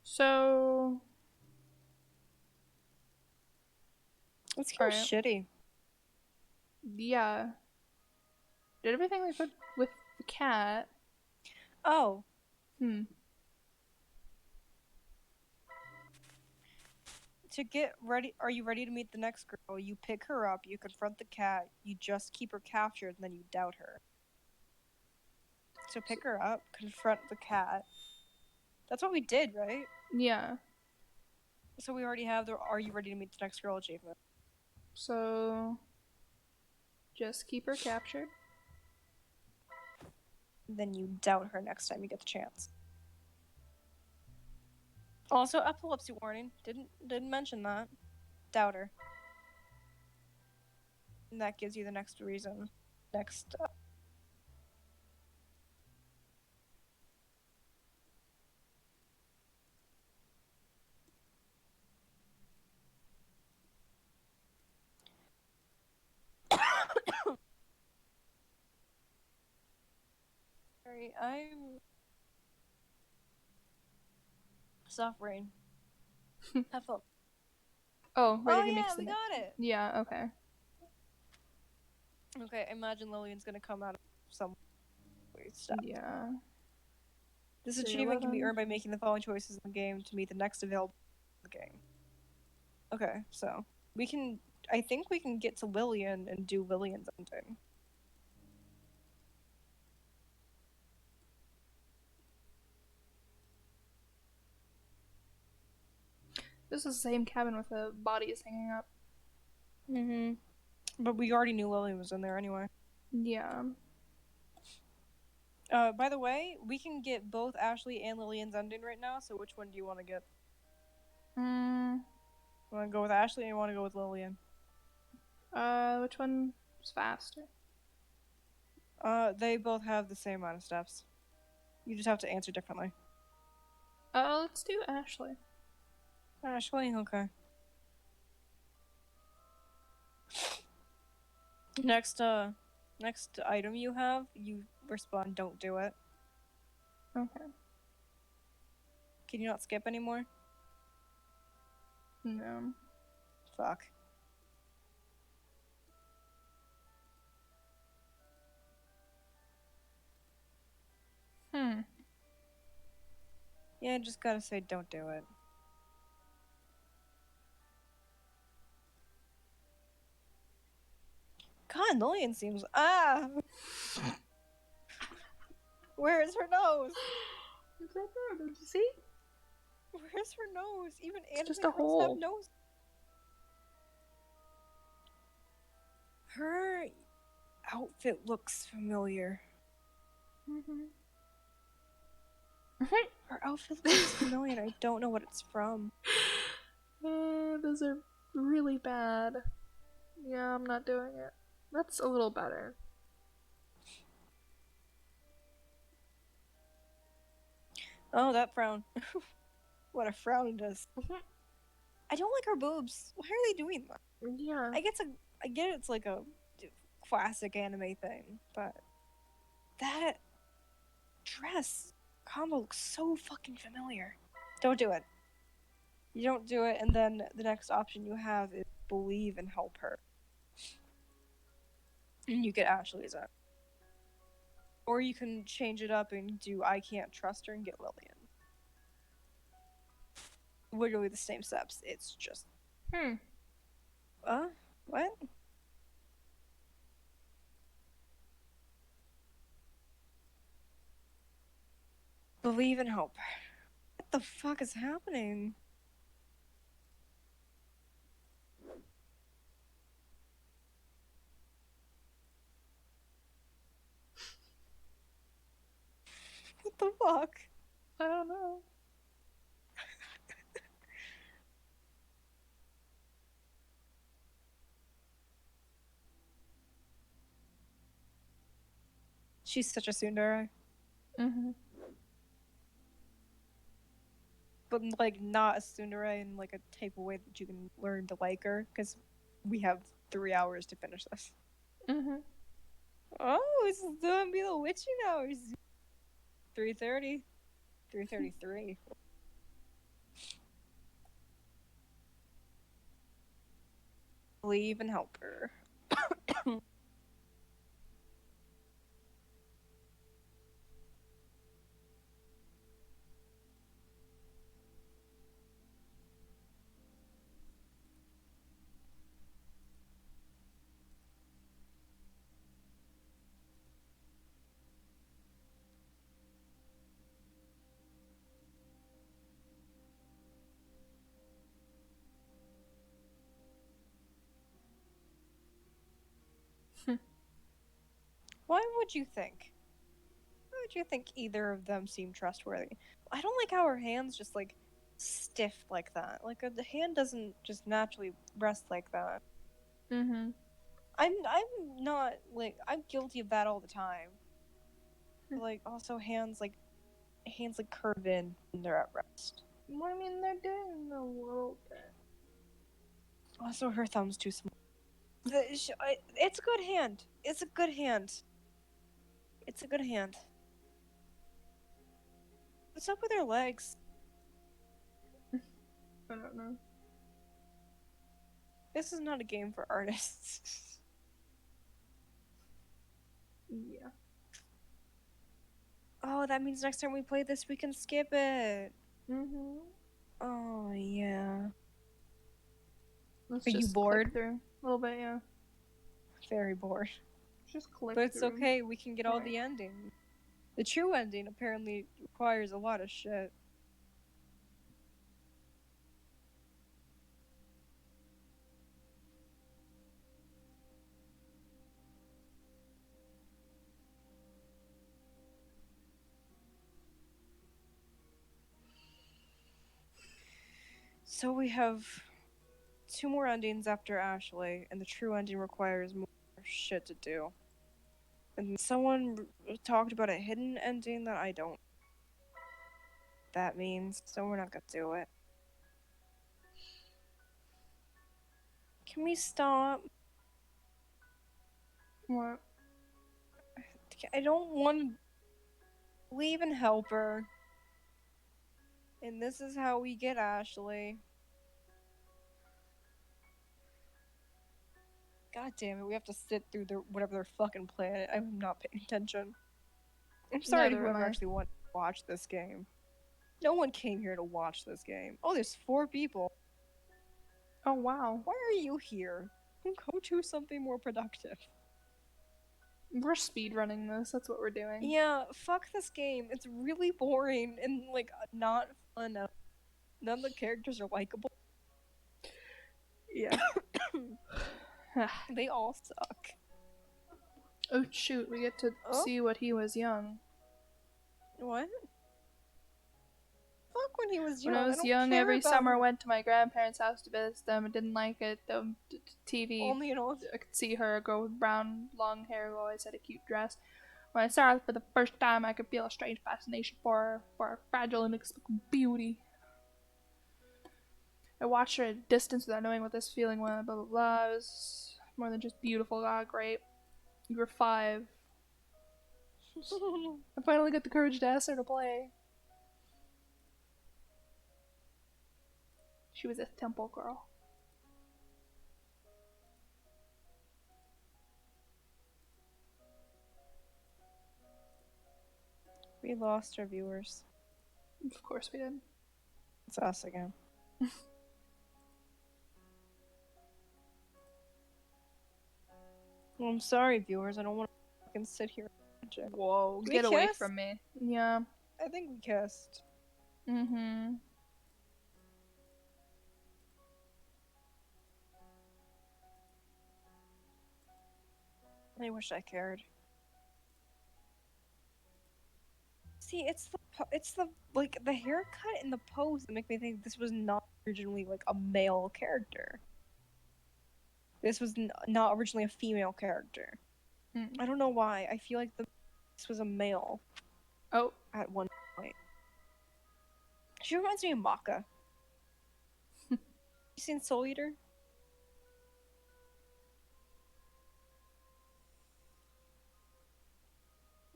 So... It's kind of shitty. Yeah. Did everything we could with the cat. Oh. To get ready, are you ready to meet the next girl? You pick her up, you confront the cat, you just keep her captured, and then you doubt her. So pick her up, confront the cat. That's what we did, right? Yeah. So we already have the are you ready to meet the next girl achievement. So... just keep her captured. Then you doubt her next time you get the chance. Also, epilepsy warning. Didn't mention that. Doubt her. And that gives you the next reason. Next. Sorry, I'm suffering. Have fun. Oh, ready to yeah, mix we got it. Yeah, okay. Okay, imagine Lillian's gonna come out of some weird stuff. Yeah. This achievement can be earned by making the following choices in the game to meet the next available in the game. Okay, so we can. I think we can get to Lillian and do Lillian's ending. This is the same cabin with the bodies hanging up. Mm-hmm. But we already knew Lillian was in there anyway. Yeah. By the way, we can get both Ashley and Lillian's ending right now, so which one do you want to get? Want to go with Ashley or you want to go with Lillian? Which one's faster? They both have the same amount of steps. You just have to answer differently. Let's do Ashley. Ashley, okay. Next item you have, you respond, don't do it. Okay. Can you not skip anymore? No. Fuck. Yeah, I just gotta say don't do it. God, Lillian seems... Where's her nose? It's right there, don't you see? Where's her nose? Even it's just anime a girls hole. have nose. Her outfit looks familiar. Her outfit looks familiar. I don't know what it's from. Those are really bad. Yeah, I'm not doing it. That's a little better. Oh, that frown. What a frown it is. I don't like her boobs. Why are they doing that? Yeah. I get it's like a classic anime thing, but that dress combo looks so fucking familiar. Don't do it. You don't do it, and then the next option you have is believe and help her. And you get Ashley's out. Or you can change it up and do I can't trust her and get Lillian. Literally the same steps. It's just. What? Believe and hope. What the fuck is happening? What the fuck? I don't know. She's such a tsundere. Mm-hmm. But, like, not a tsundere in, like, a type of way that you can learn to like her, because we have 3 hours to finish this. Mm-hmm. Oh, it's gonna be the witching hours. 3:30. 3:33. Believe and help her. Why would you think? Why would you think either of them seem trustworthy? I don't like how her hands just, like, stiff like that. Like, the hand doesn't just naturally rest like that. Mm-hmm. I'm not, like, I'm guilty of that all the time. But, like, also hands curve in when they're at rest. Well, I mean, they're doing a little bit. Also, her thumb's too small. It's a good hand. It's a good hand. It's a good hand. What's up with her legs? I don't know. This is not a game for artists. Yeah. Oh, that means next time we play this, we can skip it. Mm-hmm. Oh, yeah. Let's Are just you bored? click through a little bit, yeah. Very bored. Just click But it's through. okay, we can get all the endings. The true ending apparently requires a lot of shit. So we have 2 more endings after Ashley, and the true ending requires more shit to do. And someone talked about a hidden ending that I don't. That means, so we're not gonna do it. Can we stop? What? I don't want to leave and help her. And this is how we get Ashley. God damn it, we have to sit through whatever their fucking planet. I'm not paying attention. I'm sorry to Neither am whoever I. actually wanted to watch this game. No one came here to watch this game. Oh, there's 4 people. Oh, wow. Why are you here? Go do something more productive. We're speedrunning this. That's what we're doing. Yeah, fuck this game. It's really boring and, like, not fun. None of the characters are likable. Yeah. They all suck. Oh, shoot. We get to see what he was young. What? Fuck when he was young. When I was young, every summer I went to my grandparents' house to visit them. I didn't like it. The TV, Only, you know, I could see her, a girl with brown, long hair, who always had a cute dress. When I saw her for the first time, I could feel a strange fascination for her fragile, inexplicable beauty. I watched her at a distance without knowing what this feeling was, blah blah blah. It was more than just beautiful. God, great. You were 5. I finally got the courage to ask her to play. She was a temple girl. We lost our viewers. Of course we did. It's us again. Well, I'm sorry, viewers. I don't want to fucking sit here. Whoa, Did get we away kiss? from me. Yeah. I think we kissed. Mm-hmm. I wish I cared. See, it's the like the haircut and the pose that make me think this was not originally like a male character. This was not originally a female character. I don't know why. I feel like this was a male. Oh. At one point. She reminds me of Maka. You seen Soul Eater?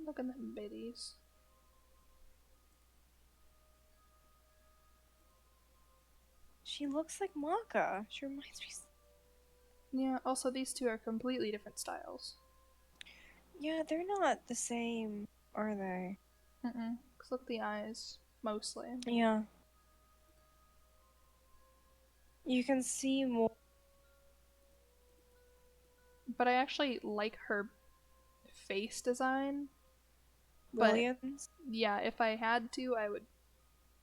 Look at them biddies. She looks like Maka. She reminds me. Yeah, also these two are completely different styles. Yeah, they're not the same, are they? Mm-mm. Cause look at the eyes, mostly. Yeah. You can see more. But I actually like her face design. Williams? Yeah, if I had to, I would.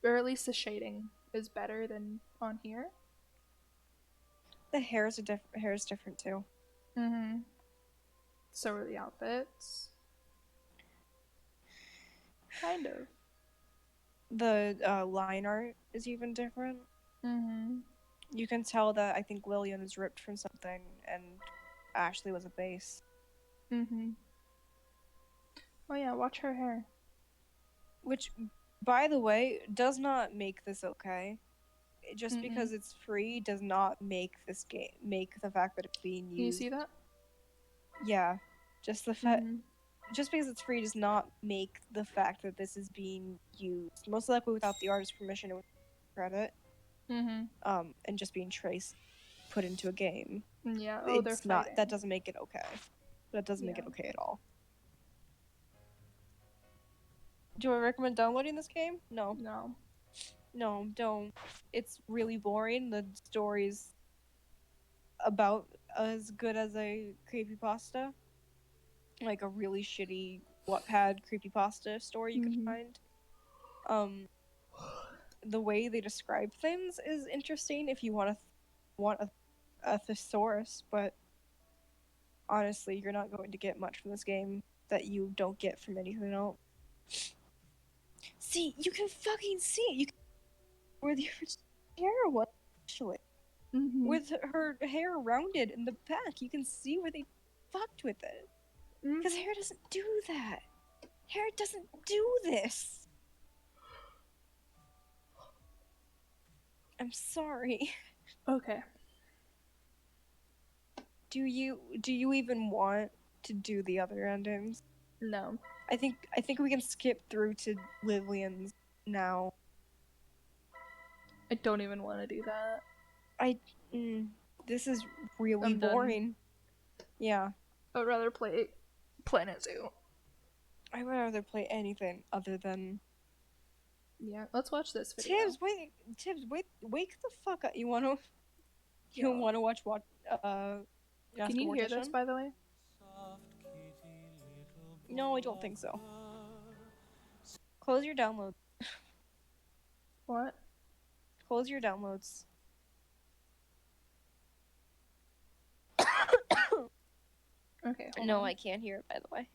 Or at least the shading is better than on here. The hair is different too. Mm-hmm. So are the outfits. Kind of. The line art is even different. Mm-hmm. You can tell that I think William is ripped from something and Ashley was a base. Mm-hmm. Oh yeah, watch her hair. Which, by the way, does not make this okay. Just because it's free does not make this game make the fact that it's being used. Can you see that? Yeah, just the fact. Just because it's free does not make the fact that this is being used, most likely without the artist's permission and with credit, and just being traced, put into a game. Yeah. Oh, they're fighting. That doesn't make it okay. That doesn't make it okay at all. Do I recommend downloading this game? No. No. No, don't. It's really boring. The story's about as good as a creepypasta. Like a really shitty Wattpad creepypasta story you could find. The way they describe things is interesting if you want a thesaurus, but honestly, you're not going to get much from this game that you don't get from anything else. See, you can fucking see it. You can where the hair was actually. With her hair rounded in the back, you can see where they fucked with it. Because hair doesn't do that. Hair doesn't do this. I'm sorry. Okay. Do you even want to do the other endings? No. I think we can skip through to Lillian's now. I don't even want to do that. This is really boring. Yeah. I'd rather play Planet Zoo. I would rather play anything other than. Yeah, let's watch this video. Tibbs, wake the fuck up. You wanna watch what? Can you hear this, by the way? No, I don't think so. Close your download. What? Close your downloads. Okay. No, I can't hear it, by the way.